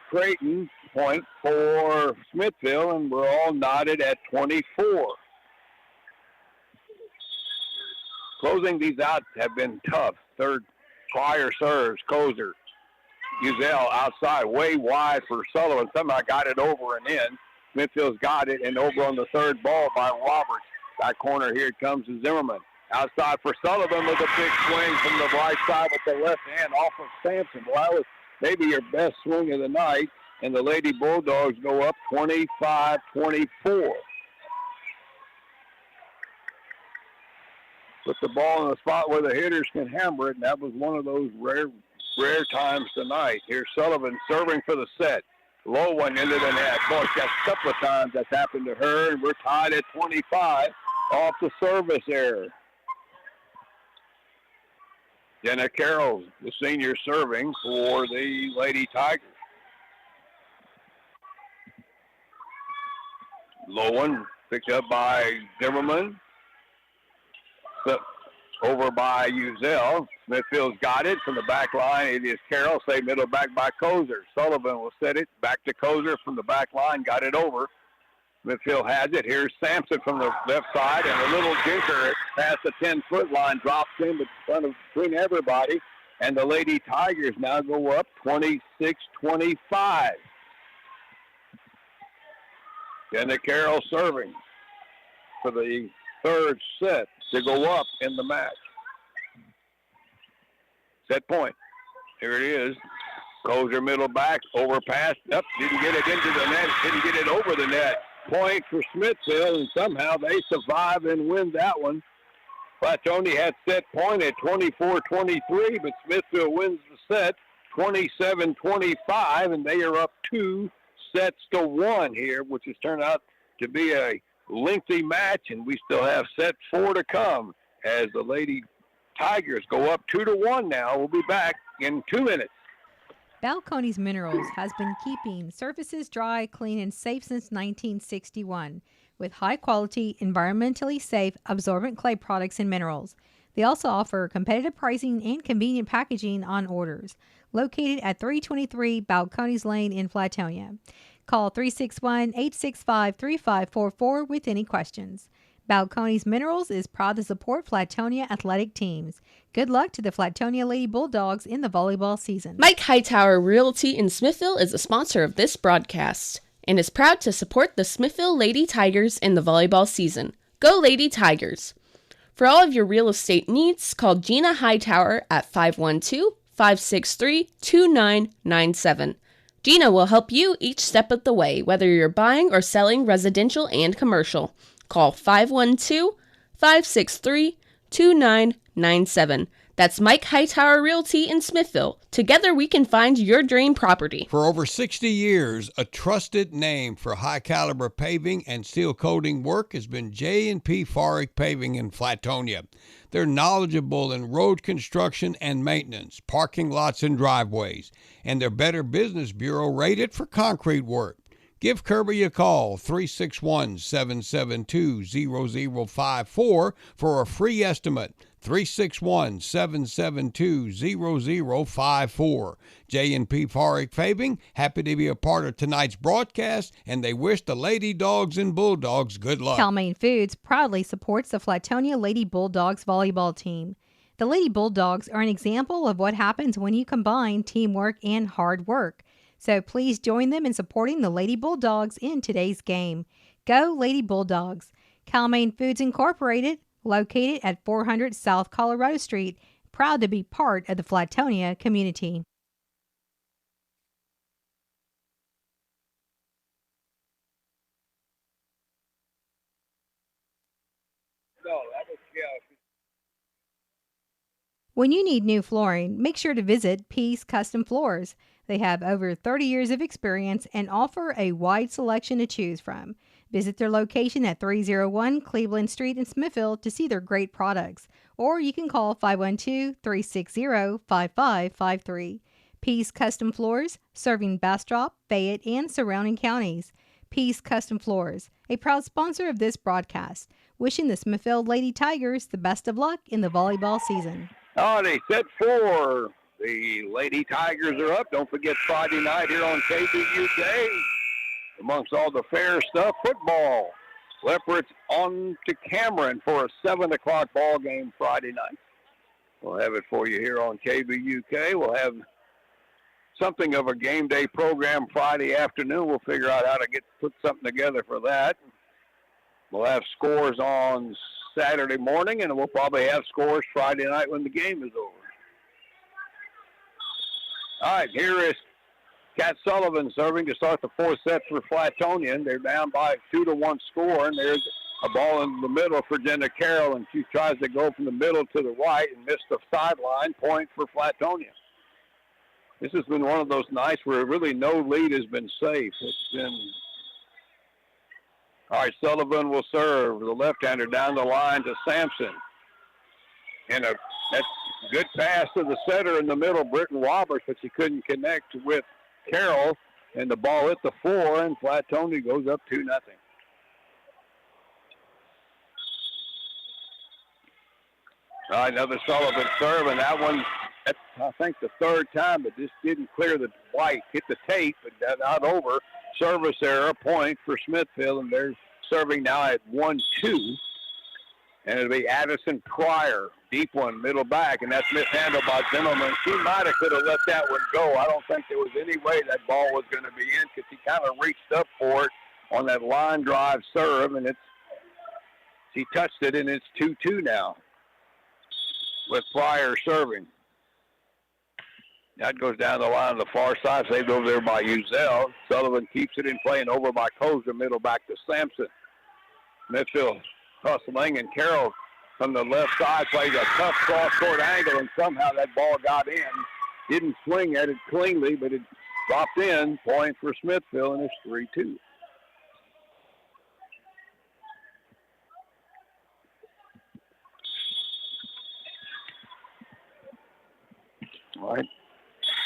Creighton. Point for Smithville, and we're all knotted at 24. Closing these out have been tough. Third prior serves, Kozer. Uzel outside, way wide for Sullivan. Somehow got it over and in. Smithville's got it, and over on the third ball by Roberts. That corner here comes to Zimmerman. Outside for Sullivan with a big swing from the right side with the left hand off of Sampson. Well, that was maybe your best swing of the night. And the Lady Bulldogs go up 25-24. Put the ball in the spot where the hitters can hammer it, and that was one of those rare times tonight. Here's Sullivan serving for the set. Low one into the net. Boy, just a couple of times that's happened to her, and we're tied at 25 off the service error. Jenna Carroll, the senior, serving for the Lady Tigers. Low one picked up by Zimmerman. Over by Uzel. Smithfield's got it from the back line. It is Carroll, say middle back by Kozer. Sullivan will set it back to Kozer from the back line. Got it over. Smithfield has it. Here's Sampson from the left side, and a little jinker past the 10-foot line drops in between everybody. And the Lady Tigers now go up 26-25. Jenna Carroll serving for the third set to go up in the match. Set point. Here it is. Kozer middle back, overpass. Up, didn't get it into the net, didn't get it over the net. Point for Smithville, and somehow they survive and win that one. Flatonia had set point at 24-23, but Smithville wins the set 27-25, and they are up 2-1 here, which has turned out to be a lengthy match, and we still have set 4 to come as the Lady Tigers go up 2-1 now. We'll be back in 2 minutes. Balcones Minerals has been keeping surfaces dry, clean, and safe since 1961 with high-quality, environmentally safe, absorbent clay products and minerals. They also offer competitive pricing and convenient packaging on orders. Located at 323 Balcones Lane in Flatonia. Call 361-865-3544 with any questions. Balcones Minerals is proud to support Flatonia athletic teams. Good luck to the Flatonia Lady Bulldogs in the volleyball season. Mike Hightower Realty in Smithville is a sponsor of this broadcast and is proud to support the Smithville Lady Tigers in the volleyball season. Go Lady Tigers! For all of your real estate needs, call Gina Hightower at 512-563-2997. Gina will help you each step of the way, whether you're buying or selling residential and commercial. Call 512-563-2997. That's Mike Hightower Realty in Smithville. Together we can find your dream property. For over 60 years, a trusted name for high-caliber paving and steel coating work has been J&P Farick Paving in Flatonia. They're knowledgeable in road construction and maintenance, parking lots and driveways, and their Better Business Bureau rated for concrete work. Give Kirby a call, 361-772-0054 for a free estimate. 361-772-0054. J&P Farick Paving, happy to be a part of tonight's broadcast, and they wish the Lady Dogs and Bulldogs good luck. Cal-Maine Foods proudly supports the Flatonia Lady Bulldogs volleyball team. The Lady Bulldogs are an example of what happens when you combine teamwork and hard work. So please join them in supporting the Lady Bulldogs in today's game. Go Lady Bulldogs! Cal-Maine Foods Incorporated, located at 400 South Colorado Street, proud to be part of the Flatonia community. When you need new flooring, make sure to visit Peace Custom Floors. They have over 30 years of experience and offer a wide selection to choose from. Visit their location at 301 Cleveland Street in Smithville to see their great products, or you can call 512-360-5553. Peace Custom Floors, serving Bastrop, Fayette, and surrounding counties. Peace Custom Floors, a proud sponsor of this broadcast, wishing the Smithville Lady Tigers the best of luck in the volleyball season. They set 4. The Lady Tigers are up. Don't forget Friday night here on KVUK. Amongst all the fair stuff, football. Leopards on to Cameron for a 7 o'clock ball game Friday night. We'll have it for you here on KVUK. We'll have something of a game day program Friday afternoon. We'll figure out how to put something together for that. We'll have scores on Saturday morning, and we'll probably have scores Friday night when the game is over. All right, here is Kat Sullivan serving to start the fourth set for Flatonia. They're down by 2-1 score, and there's a ball in the middle for Jenna Carroll, and she tries to go from the middle to the right and missed the sideline. Point for Flatonia. This has been one of those nights where really no lead has been safe. It's been... All right, Sullivan will serve. The left-hander down the line to Sampson. And that's a good pass to the setter in the middle, Britton Roberts, but she couldn't connect with Carroll. And the ball hit the floor, and Flatonia goes up 2-0. All right, another Sullivan serve, and that one, that's, I think, the third time, but just didn't clear the white. Hit the tape, but not over. Service error, point for Smithville, and they're serving now at 1-2. And it'll be Addison Pryor, deep one, middle back, and that's mishandled by Zimmerman. She might have could have let that one go. I don't think there was any way that ball was going to be in because he kind of reached up for it on that line drive serve, and she touched it, and it's 2-2 now with Pryor serving. That goes down the line on the far side, saved over there by Uzel. Sullivan keeps it in play and over by Kozer, middle back to Sampson. Smithville hustling, and Carroll from the left side plays a tough cross-court angle, and somehow that ball got in. Didn't swing at it cleanly, but it dropped in. Point for Smithville, and it's 3-2. All right.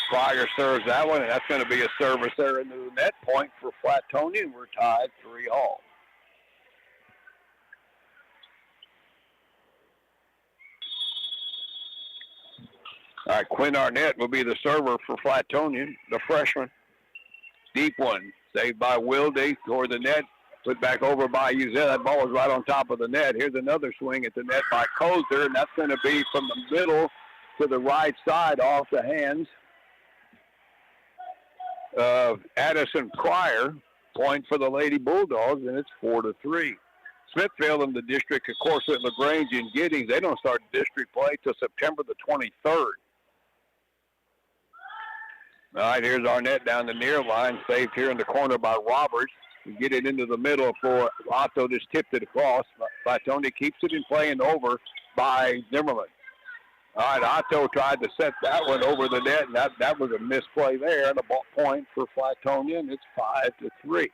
Pryor serves that one, and that's going to be a service there into the net. Point for Flatonia, and we're tied 3-3. All right, Quinn Arnett will be the server for Flatonia, the freshman. Deep one, saved by Wilde toward the net, put back over by Uzel. That ball was right on top of the net. Here's another swing at the net by Kozer, and that's going to be from the middle to the right side off the hands of Addison Pryor. Point for the Lady Bulldogs, and it's 4-3. Smithville in the district, of course, at LaGrange and Giddings, they don't start district play till September the 23rd. All right, here's Arnett down the near line, saved here in the corner by Roberts. We get it into the middle for Otto, just tipped it across. Flatonia keeps it in play and over by Zimmerman. All right, Otto tried to set that one over the net, and that was a misplay there, and a ball point for Flatonia, and it's 5-3.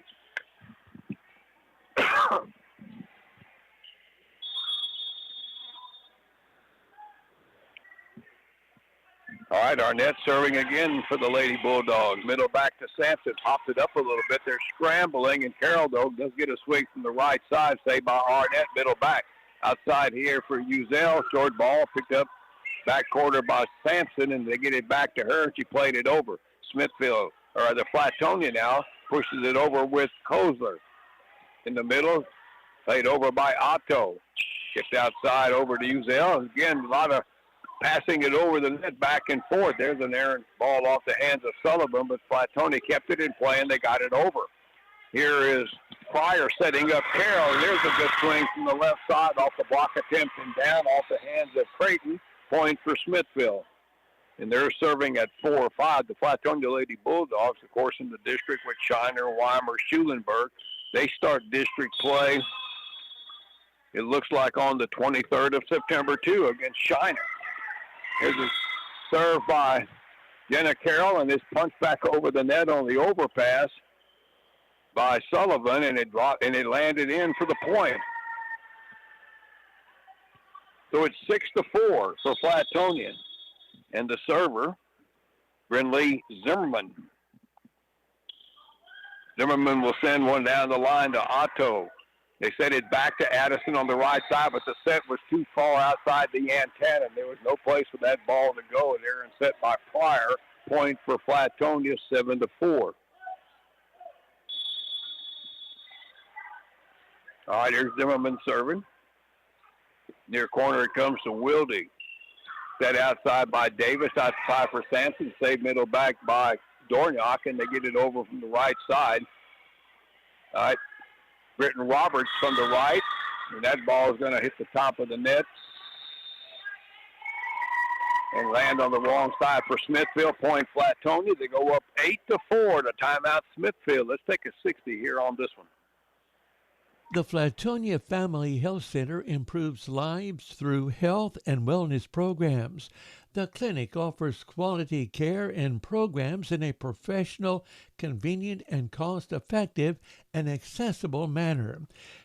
All right, Arnett serving again for the Lady Bulldogs. Middle back to Sampson. Popped it up a little bit. They're scrambling, and Carroll, though, does get a swing from the right side, saved by Arnett, middle back. Outside here for Uzel. Short ball picked up back quarter by Sampson, and they get it back to her. She played it over. Smithville, or the Flatonia now, pushes it over with Kozler. In the middle, played over by Otto. Kicked outside over to Uzel. Again, a lot of passing it over the net back and forth. There's an errant ball off the hands of Sullivan, but Flatonia kept it in play, and they got it over. Here is Pryor setting up Carroll. There's a good swing from the left side off the block attempt and down off the hands of Creighton. Point for Smithville. And they're serving at 4-5. The Flatonia Lady Bulldogs, of course, in the district with Shiner, Weimer, Schulenburg. They start district play, it looks like, on the 23rd of September, too, against Shiner. Here's a serve by Jenna Carroll, and this punch back over the net on the overpass by Sullivan, and it landed in for the point. So it's 6-4 for Flatonia. And the server, Brinley Zimmerman. Zimmerman will send one down the line to Otto. They set it back to Addison on the right side, but the set was too far outside the antenna. There was no place for that ball to go there, and set by Pryor. Point for Flatonia, 7-4. All right, here's Zimmerman serving. Near corner it comes to Wilde. Set outside by Davis, outside for Sampson. Saved middle back by Dornock, and they get it over from the right side. All right, Britton Roberts from the right, and that ball is going to hit the top of the net and land on the wrong side for Smithville. Point Flatonia. They go up 8-4 to timeout Smithville. Let's take a 60 here on this one. The Flatonia Family Health Center improves lives through health and wellness programs. The clinic offers quality care and programs in a professional, convenient, and cost-effective and accessible manner.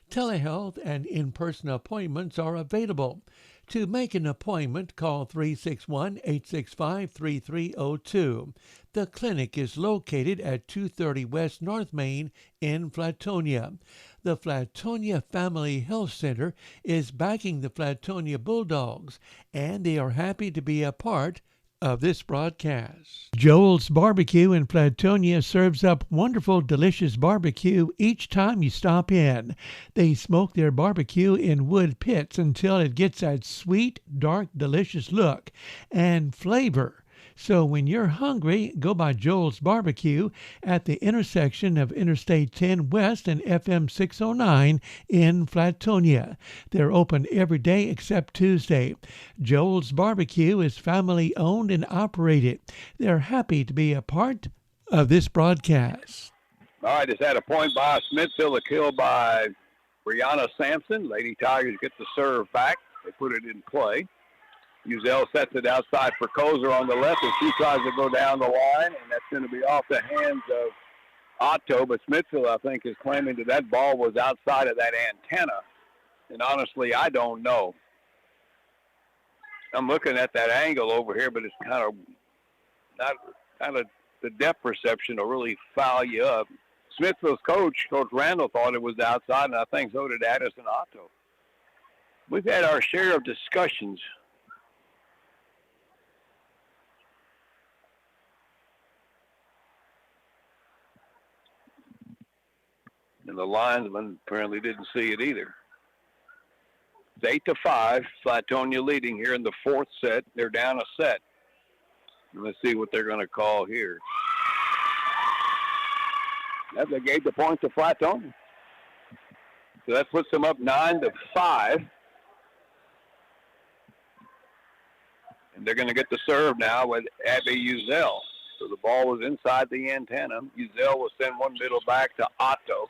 Telehealth and in-person appointments are available. To make an appointment, call 361-865-3302. The clinic is located at 230 West North Main in Flatonia. The Flatonia Family Health Center is backing the Flatonia Bulldogs, and they are happy to be a part of this broadcast. Joel's Barbecue in Flatonia serves up wonderful, delicious barbecue each time you stop in. They smoke their barbecue in wood pits until it gets that sweet, dark, delicious look and flavor. So when you're hungry, go by Joel's Barbecue at the intersection of Interstate 10 West and FM 609 in Flatonia. They're open every day except Tuesday. Joel's Barbecue is family owned and operated. They're happy to be a part of this broadcast. All right, it's at a point by Smithville, a kill by Brianna Sampson. Lady Tigers get the serve back. They put it in play. Uzel sets it outside for Kozer on the left, and she tries to go down the line, and that's going to be off the hands of Otto. But Smithville, I think, is claiming that ball was outside of that antenna. And honestly, I don't know. I'm looking at that angle over here, but it's kind of the depth perception will really foul you up. Smithville's coach, Coach Randall, thought it was outside, and I think so did Addison Otto. We've had our share of discussions. And the linesman apparently didn't see it either. It's 8-5. Flatonia leading here in the fourth set. They're down a set. Let's see what they're going to call here. Yep, they gave the point to Flatonia. So that puts them up 9-5. And they're going to get the serve now with Abby Uzel. So the ball was inside the antenna. Uzell will send one middle back to Otto.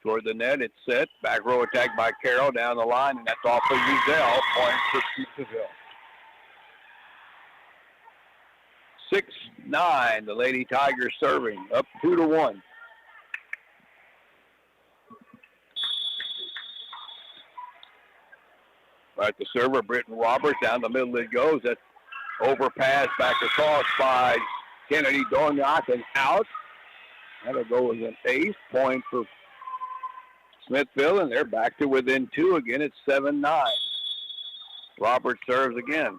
Toward the net, it's set. Back row attack by Carroll down the line, and that's off of Uzell. Point for Smithville. 6-9, the Lady Tigers serving. Up 2-1. Right, the server, Britton Roberts, down the middle it goes. That's overpass back across by Kennedy Dornock and out. That'll go as an ace. Point for Smithville, and they're back to within 2 again. It's 7-9. Roberts serves again.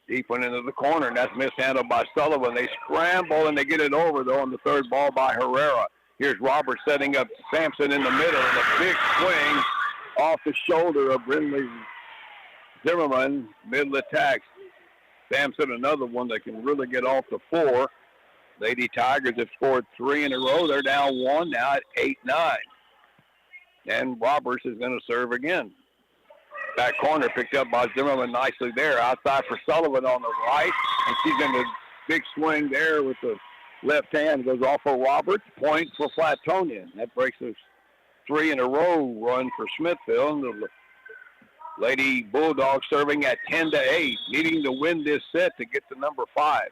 Deep one into the corner, and that's mishandled by Sullivan. They scramble, and they get it over, though, on the third ball by Herrera. Here's Roberts setting up Sampson in the middle, and a big swing off the shoulder of Brindley Zimmerman. Middle attacks. Sampson, another one that can really get off the floor. Lady Tigers have scored 3 in a row. They're down 1, now at 8-9. And Roberts is going to serve again. Back corner picked up by Zimmerman nicely there. Outside for Sullivan on the right. And she's in the big swing there with the left hand. Goes off for Roberts. Point for Flatonia. That breaks a 3 in a row run for Smithville. And the Lady Bulldogs serving at 10-8. Needing to win this set to get to number 5.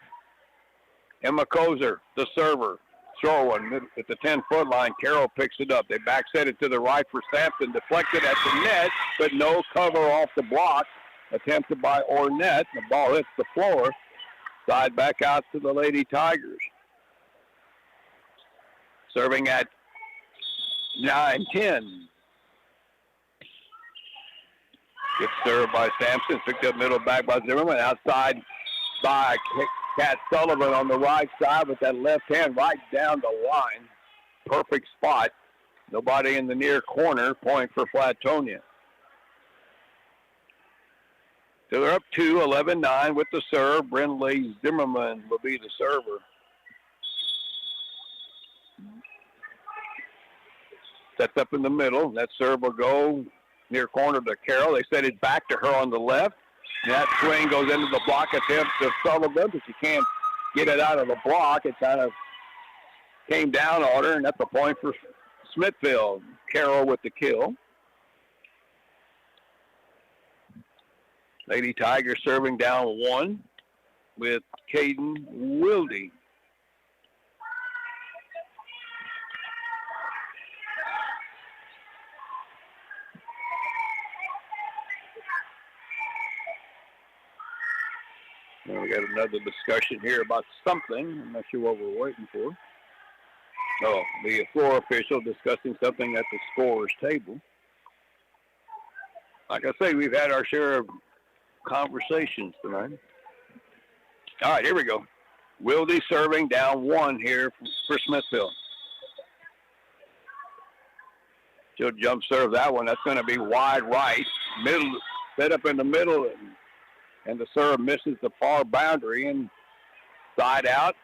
Emma Kozer, the server. Short one at the 10-foot line. Carroll picks it up. They back set it to the right for Sampson. Deflected at the net, but no cover off the block. Attempted by Ornette. The ball hits the floor. Side back out to the Lady Tigers. Serving at 9-10. Good serve by Sampson. Picked up middle back by Zimmerman. Outside by Cat Sullivan on the right side with that left hand right down the line. Perfect spot. Nobody in the near corner. Point for Flatonia. So they're up 2, 11-9 with the serve. Brindley Zimmerman will be the server. Sets up in the middle. That serve will go near corner to Carroll. They set it back to her on the left. And that swing goes into the block attempt to Sullivan, but she can't get it out of the block. It kind of came down on her, and that's a point for Smithville. Carroll with the kill. Lady Tigers serving down 1 with Caden Wilde. Now we got another discussion here about something. I'm not sure what we're waiting for. Oh, the floor official discussing something at the scorer's table. Like I say, we've had our share of conversations tonight. All right, here we go. Wilde serving down 1 here for Smithville. She'll jump serve that one. That's going to be wide right. Middle, set up in the middle, and the serve misses the far boundary and side out.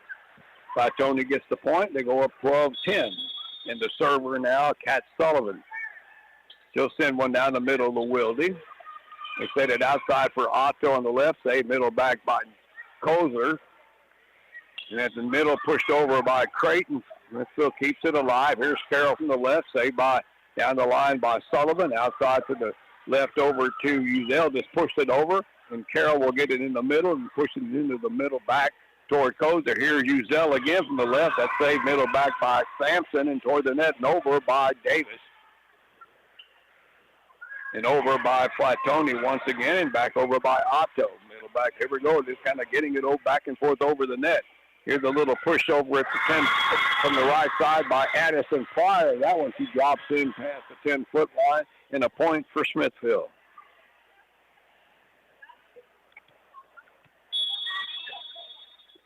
Flatonia gets the point. They go up 12-10. And the server now, Kat Sullivan. She'll send one down the middle to Wilde. They set it outside for Otto on the left, save middle back by Kozer. And at the middle, pushed over by Creighton. Smithville keeps it alive. Here's Carroll from the left, saved by down the line by Sullivan. Outside to the left over to Uzell. Just pushed it over. And Carroll will get it in the middle and push it into the middle back toward Kozer. Here's Uzell again from the left. That's saved middle back by Sampson and toward the net and over by Davis. And over by Flatonia once again and back over by Otto. Middle back, here we go. Just kind of getting it back and forth over the net. Here's a little push over at the 10 from the right side by Addison Pryor. That one she drops in past the 10-foot line and a point for Smithville.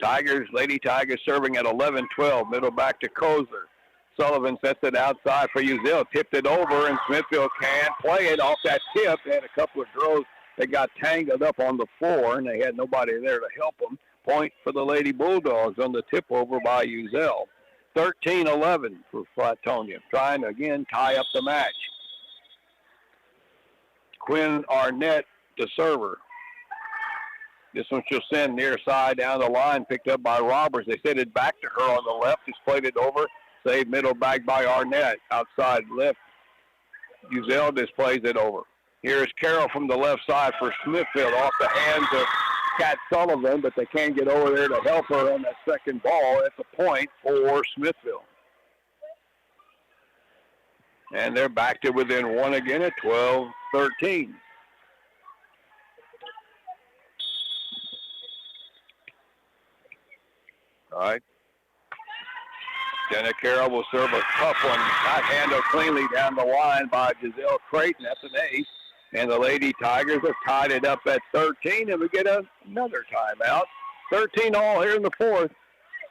Tigers, Lady Tigers serving at 11-12. Middle back to Kozer. Sullivan sets it outside for Uzell. Tipped it over, and Smithville can't play it off that tip. They had a couple of girls that got tangled up on the floor, and they had nobody there to help them. Point for the Lady Bulldogs on the tip over by Uzell. 13-11 for Flatonia. Trying to, again, tie up the match. Quinn Arnett, the server. This one she'll send near side down the line, picked up by Roberts. They send it back to her on the left. Just played it over. Saved middle back by Arnett. Outside left. Uzel just plays it over. Here's Carroll from the left side for Smithville off the hands of Kat Sullivan, but they can't get over there to help her on that second ball. It's a point for Smithville. And they're back to within one again at 12-13. All right. Jenna Carroll will serve a tough one. Not handled cleanly down the line by Giselle Creighton. That's an ace. And the Lady Tigers have tied it up at 13, and we get another timeout. 13 all here in the fourth.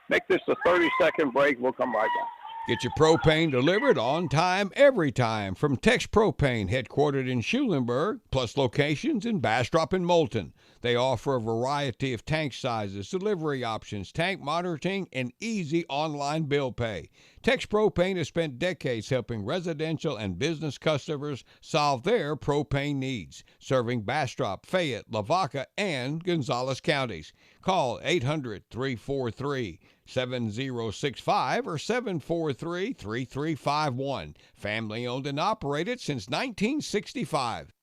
Make this a 30-second break. We'll come right back. Get your propane delivered on time, every time from Tex Propane, headquartered in Schulenburg, plus locations in Bastrop and Moulton. They offer a variety of tank sizes, delivery options, tank monitoring, and easy online bill pay. Tex Propane has spent decades helping residential and business customers solve their propane needs, serving Bastrop, Fayette, Lavaca, and Gonzales counties. Call 800-343-7065 or 743-3351. Family owned and operated since 1965.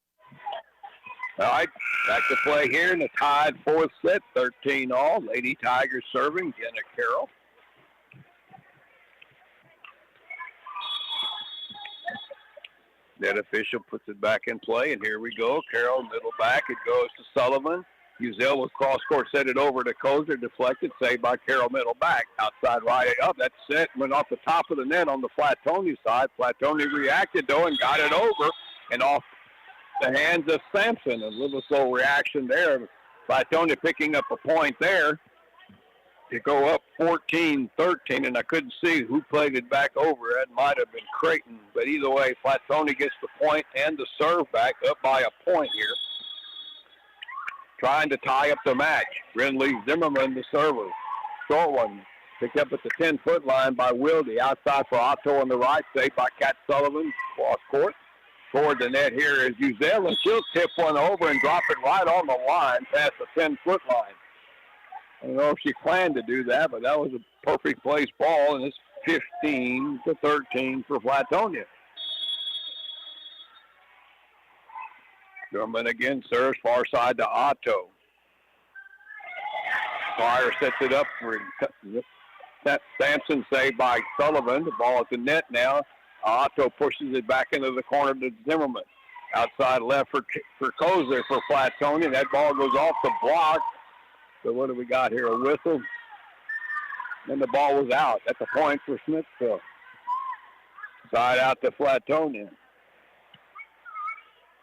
All right, back to play here in the tied fourth set, 13 all. Lady Tigers serving, Jenna Carroll. That official puts it back in play, and here we go. Carroll, middle back. It goes to Sullivan. Uzel will cross court, set it over to Kozer, deflected, saved by Carroll, middle back. Outside right up, that set went off the top of the net on the Flatonia side. Flatonia reacted, though, and got it over and off the hands of Sampson. A little slow reaction there. Flatonia picking up a point there to go up 14-13, and I couldn't see who played it back over. That might have been Creighton, but either way, Flatonia gets the point and the serve back up by a point here. Trying to tie up the match. Brindley Zimmerman, the server. Short one, picked up at the 10-foot line by Wilde. Outside for Otto on the right, saved by Kat Sullivan, cross court. Toward the net here is Uzel, and she'll tip one over and drop it right on the line past the 10-foot line. I don't know if she planned to do that, but that was a perfect placed ball, and it's 15-13 for Flatonia. German again serves far side to Otto. Fire sets it up for Sampson, saved by Sullivan. The ball at the net now. Otto pushes it back into the corner to Zimmerman. Outside left for Kozer for Flatonia. That ball goes off the block. So what do we got here? A whistle. Then the ball was out. That's a point for Smithville. Side out to Flatonia.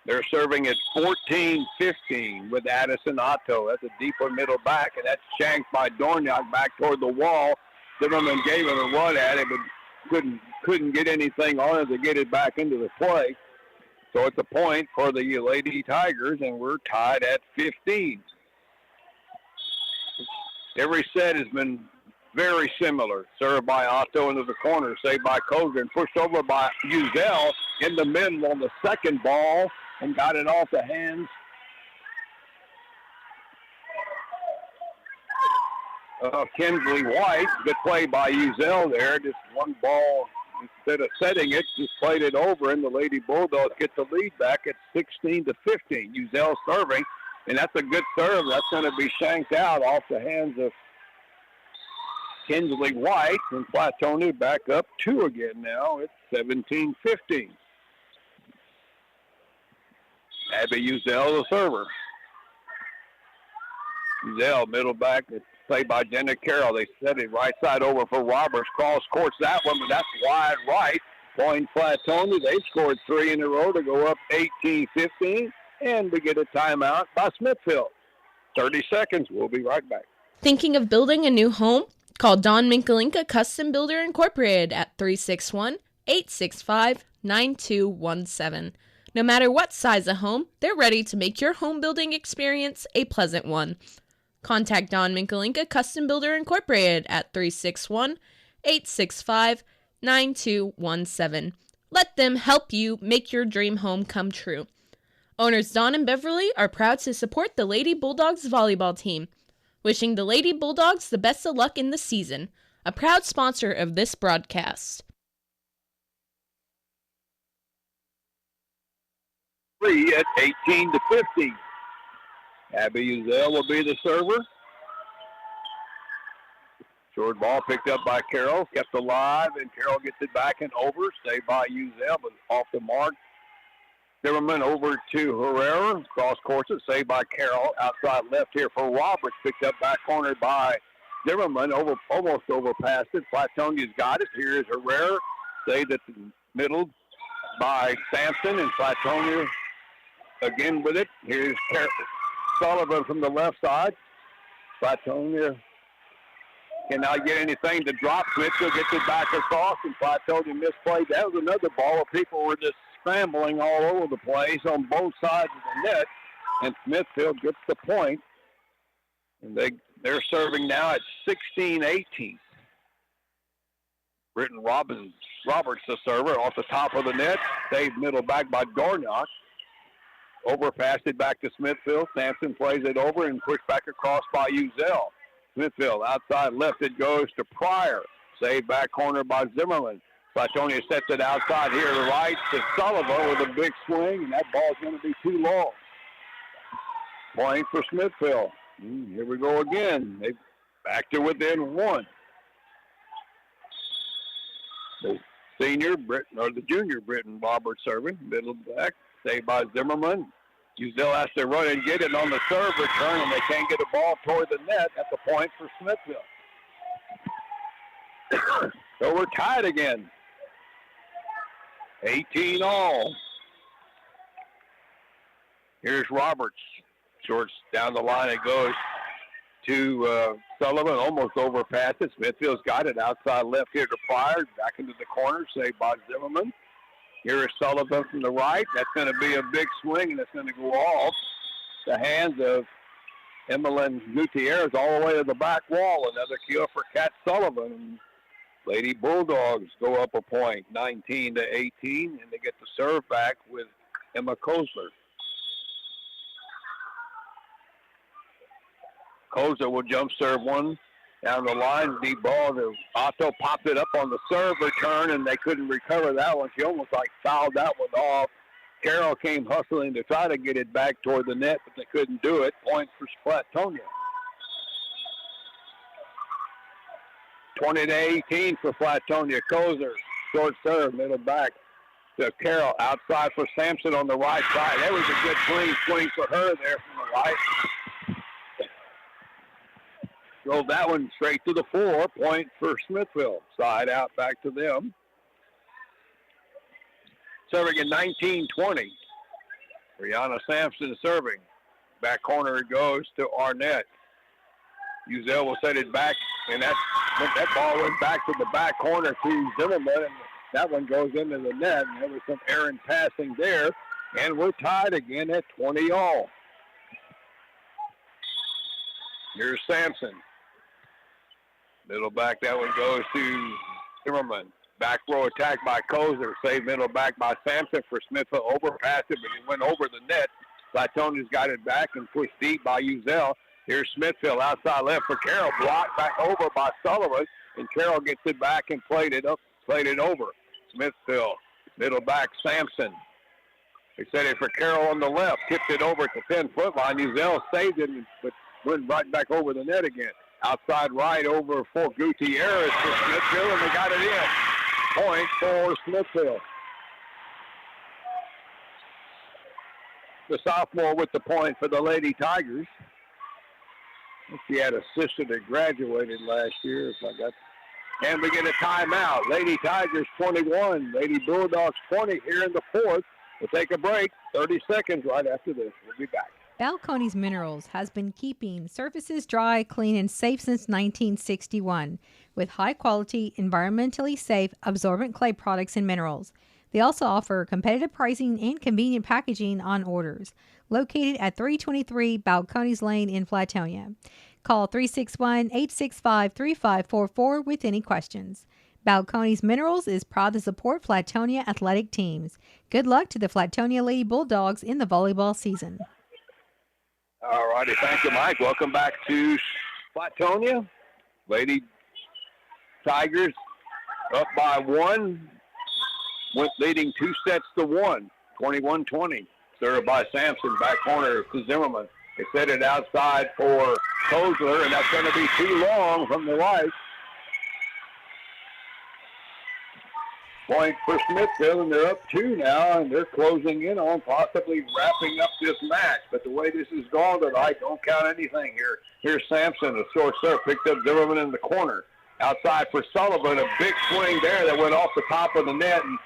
They're serving at 14-15 with Addison Otto. That's a deeper middle back, and that's shanked by Dorniak back toward the wall. Zimmerman gave it a run at it, but couldn't get anything on it to get it back into the play. So it's a point for the Lady Tigers, and we're tied at 15. Every set has been very similar. Served by Otto into the corner, saved by Koger, and pushed over by Uzel in the middle on the second ball and got it off the hands of Kinsley White. Good play by Uzel there. Just one ball. Instead of setting it, just played it over, and the Lady Bulldogs get the lead back at 16-15. Uzel serving, and that's a good serve. That's going to be shanked out off the hands of Kinsley White, and Flatonia back up two again now. It's 17-15. Abby Uzel, the server. Uzel, middle back. It's played by Jenna Carroll. They set it right side over for Roberts. Cross courts that one, but that's wide right. Point Flatonia. They scored three in a row to go up 18-15. And we get a timeout by Smithville. 30 seconds. We'll be right back. Thinking of building a new home? Call Don Minkalinka Custom Builder Incorporated at 361-865-9217. No matter what size of home, they're ready to make your home building experience a pleasant one. Contact Don Minkalinka Custom Builder Incorporated at 361-865-9217. Let them help you make your dream home come true. Owners Don and Beverly are proud to support the Lady Bulldogs volleyball team. Wishing the Lady Bulldogs the best of luck in the season. A proud sponsor of this broadcast. At 18-50. Abby Uzell will be the server. Short ball picked up by Carroll, kept alive, and Carroll gets it back and over. Saved by Uzell, but off the mark. Zimmerman over to Herrera. Cross course it, saved by Carroll. Outside left here for Roberts. Picked up back corner by Zimmerman. Almost overpassed it. Flatonia's got it. Here's Herrera. Saved at the middle by Sampson, and Flatonia again with it. Here's Sullivan from the left side. Flatonia cannot get anything to drop. Smithville gets it back across, and Flatonia misplayed. That was another ball where people were just scrambling all over the place on both sides of the net, and Smithville gets the point. And they're serving now at 16-18. Britton Roberts, the server, off the top of the net. Saved middle back by Dornock. Overpassed it back to Smithville. Sampson plays it over and pushed back across by Uzell. Smithville outside left. It goes to Pryor. Saved back corner by Zimmerman. Flatonia sets it outside here to the right to Sullivan with a big swing, and that ball's going to be too long. Point for Smithville. Here we go again. They back to within one. The junior Britton Roberts serving, middle back, saved by Zimmerman. Uzell has to run and get it on the serve return, and they can't get a ball toward the net at the point for Smithville. So we're tied again. 18 all. Here's Roberts. Shorts down the line it goes to Sullivan. Almost overpassed it. Smithfield's got it outside left here to Pryor. Back into the corner. Saved by Zimmerman. Here is Sullivan from the right. That's going to be a big swing, and it's going to go off the hands of Emmeline Gutierrez all the way to the back wall. Another kill for Kat Sullivan. Lady Bulldogs go up a point, 19-18, and they get the serve back with Emma Kozler. Kozler will jump serve one down the line. Deep ball. Otto popped it up on the serve return, and they couldn't recover that one. She almost fouled that one off. Carroll came hustling to try to get it back toward the net, but they couldn't do it. Point for Flatonia. 20-18 for Flatonia. Kozler, short serve, middle back to Carroll. Outside for Sampson on the right side. That was a good clean swing for her there from the right. Drove that one straight to the floor. Point for Smithville. Side out back to them. Serving at 19-20. Brianna Sampson serving. Back corner it goes to Arnett. Uzell will set it back, and that ball went back to the back corner to Zimmerman, and that one goes into the net, and there was some errant passing there, and we're tied again at 20 all. Here's Sampson. Middle back, that one goes to Zimmerman. Back row attack by Kozler. Saved middle back by Sampson for Smithville. Overpassed it, but it went over the net. Flatonia's got it back and pushed deep by Uzell. Here's Smithville outside left for Carroll. Blocked back over by Sullivan. And Carroll gets it back and played it over. Smithville, middle back, Sampson. They set it for Carroll on the left. Tipped it over at the 10-foot line. Uzell saved it, but went right back over the net again. Outside right over for Gutierrez for Smithville, and they got it in. Point for Smithville. The sophomore with the point for the Lady Tigers. She had a sister that graduated last year. And we get a timeout. Lady Tigers 21, Lady Bulldogs 20 here in the fourth. We'll take a break. 30 seconds right after this. We'll be back. Balcones Minerals has been keeping surfaces dry, clean, and safe since 1961 with high-quality, environmentally safe, absorbent clay products and minerals. They also offer competitive pricing and convenient packaging on orders. Located at 323 Balcones Lane in Flatonia. Call 361-865-3544 with any questions. Balcones Minerals is proud to support Flatonia athletic teams. Good luck to the Flatonia Lady Bulldogs in the volleyball season. All righty, thank you, Mike. Welcome back to Flatonia. Lady Tigers up by 1, leading 2-1, 21-20. Served by Sampson, back corner to Zimmerman. They set it outside for Kozler, and that's going to be too long from the right. Point for Smithville, and they're up 2 now, and they're closing in on possibly wrapping up this match. But the way this has gone tonight, don't count anything here. Here's Sampson, a short serve, picked up Zimmerman in the corner. Outside for Sullivan, a big swing there that went off the top of the net, and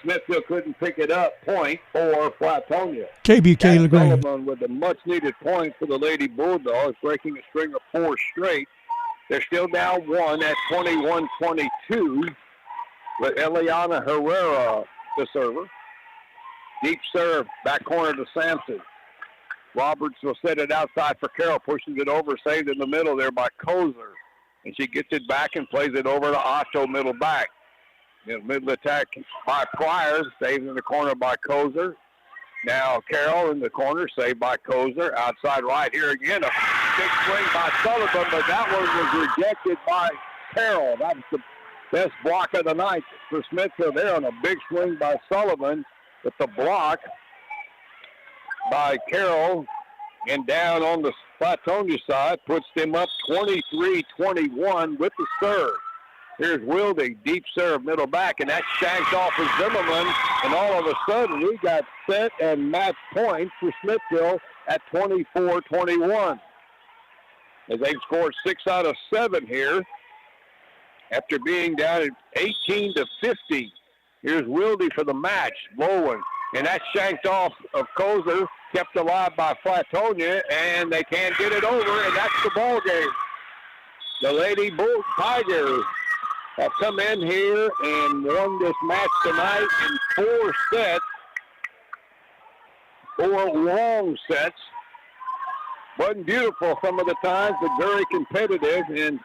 Smithville couldn't pick it up. Point for Flatonia. KBUK LaGrange. Sullivan with a much-needed point for the Lady Bulldogs, breaking a string of 4 straight. They're still down 1 at 21-22. With Eliana Herrera, the server. Deep serve, back corner to Sampson. Roberts will set it outside for Carroll, pushes it over, saved in the middle there by Kozler. And she gets it back and plays it over to Otto, middle back. Middle attack by Pryor, saved in the corner by Kozler. Now Carroll in the corner, saved by Kozler. Outside right here again, a big swing by Sullivan, but that one was rejected by Carroll. That was the best block of the night for Smithville there on a big swing by Sullivan, with the block by Carroll, and down on the Flatonia side puts them up 23-21 with the serve. Here's Wilde, deep serve, middle back, and that shanked off of Zimmerman, and all of a sudden we got set and match point for Smithville at 24-21. As they've scored 6 out of 7 here, after being down at 18-50. Here's Wilde for the match, blowing. And that shanked off of Kozler, kept alive by Flatonia, and they can't get it over, and that's the ball game. The Lady Bull Tigers have come in here and won this match tonight in 4 sets, 4 long sets. Wasn't beautiful some of the times, but very competitive, and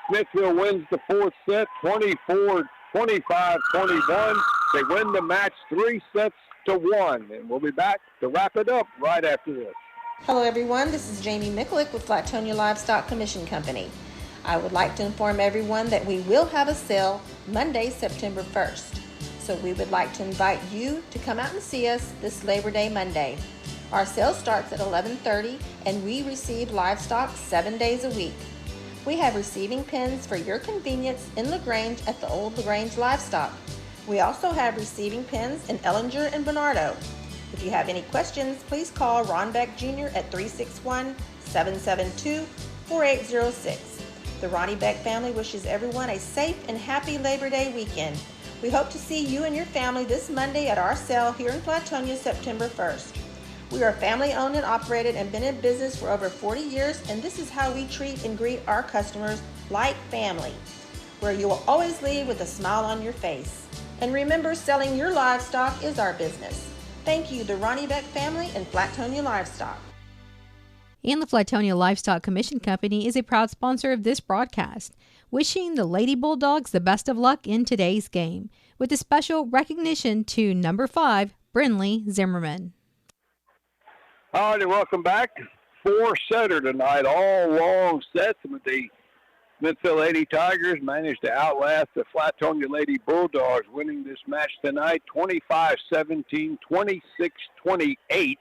Smithville wins the 4th set, 24-25-21. They win the match 3-1, and we'll be back to wrap it up right after this. Hello everyone, this is Jamie Mikulik with Flatonia Livestock Commission Company. I would like to inform everyone that we will have a sale Monday, September 1st. So we would like to invite you to come out and see us this Labor Day Monday. Our sale starts at 11:30 and we receive livestock 7 days a week. We have receiving pens for your convenience in LaGrange at the old LaGrange Livestock. We also have receiving pens in Ellinger and Bernardo. If you have any questions, please call Ron Beck Jr. at 361-772-4806. The Ronnie Beck family wishes everyone a safe and happy Labor Day weekend. We hope to see you and your family this Monday at our sale here in Flatonia, September 1st. We are family owned and operated and been in business for over 40 years, and this is how we treat and greet our customers like family, where you will always leave with a smile on your face. And remember, selling your livestock is our business. Thank you, the Ronnie Beck family and Flatonia Livestock. And the Flatonia Livestock Commission Company is a proud sponsor of this broadcast, wishing the Lady Bulldogs the best of luck in today's game, with a special recognition to number 5, Brinley Zimmerman. All right, welcome back. 4-setter tonight, all long sets, with the Smithville Lady Tigers managed to outlast the Flatonia Lady Bulldogs, winning this match tonight 25-17, 26-28,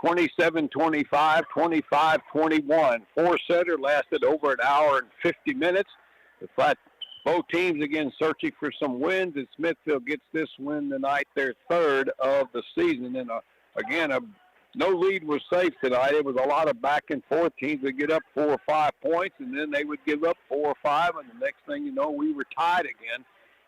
27-25, 25-21. 4-setter lasted over an hour and 50 minutes. Both teams again searching for some wins, and Smithville gets this win tonight, their 3rd of the season. And no lead was safe tonight. It was a lot of back and forth. Teams would get up 4 or 5 points, and then they would give up 4 or 5, and the next thing you know, we were tied again.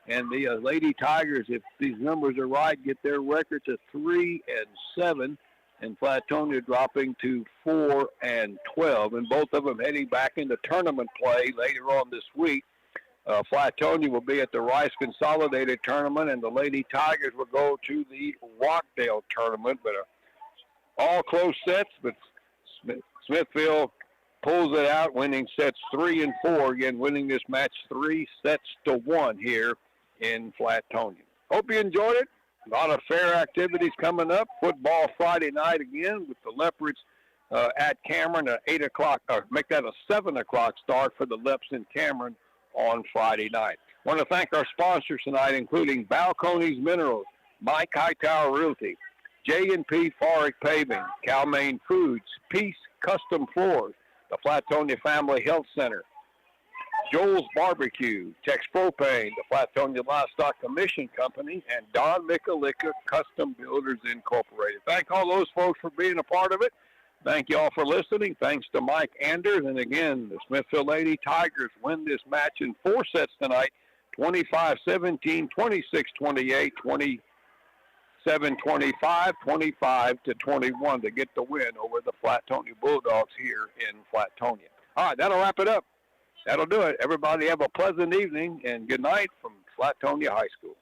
And the Lady Tigers, if these numbers are right, get their record to 3-7, and Flatonia dropping to 4-12, and both of them heading back into tournament play later on this week. Flatonia will be at the Rice Consolidated Tournament, and the Lady Tigers will go to the Rockdale Tournament, but all close sets, but Smithville pulls it out, winning sets 3 and 4. Again, winning this match 3-1 here in Flatonia. Hope you enjoyed it. A lot of fair activities coming up. Football Friday night again with the Leopards at Cameron at 8 o'clock, or make that a 7 o'clock start for the Leps in Cameron on Friday night. I want to thank our sponsors tonight, including Balcones Minerals, Mike Hightower Realty, J&P Farick Paving, Cal-Maine Foods, Peace Custom Floors, the Flatonia Family Health Center, Joel's Barbecue, Tex Propane, the Flatonia Livestock Commission Company, and Don Michalika Custom Builders Incorporated. Thank all those folks for being a part of it. Thank you all for listening. Thanks to Mike Anders. And again, the Smithville Lady Tigers win this match in 4 sets tonight, 25-17, 26-28, 27-25, 25-21 to get the win over the Flatonia Bulldogs here in Flatonia. All right, that'll wrap it up. That'll do it. Everybody have a pleasant evening and good night from Flatonia High School.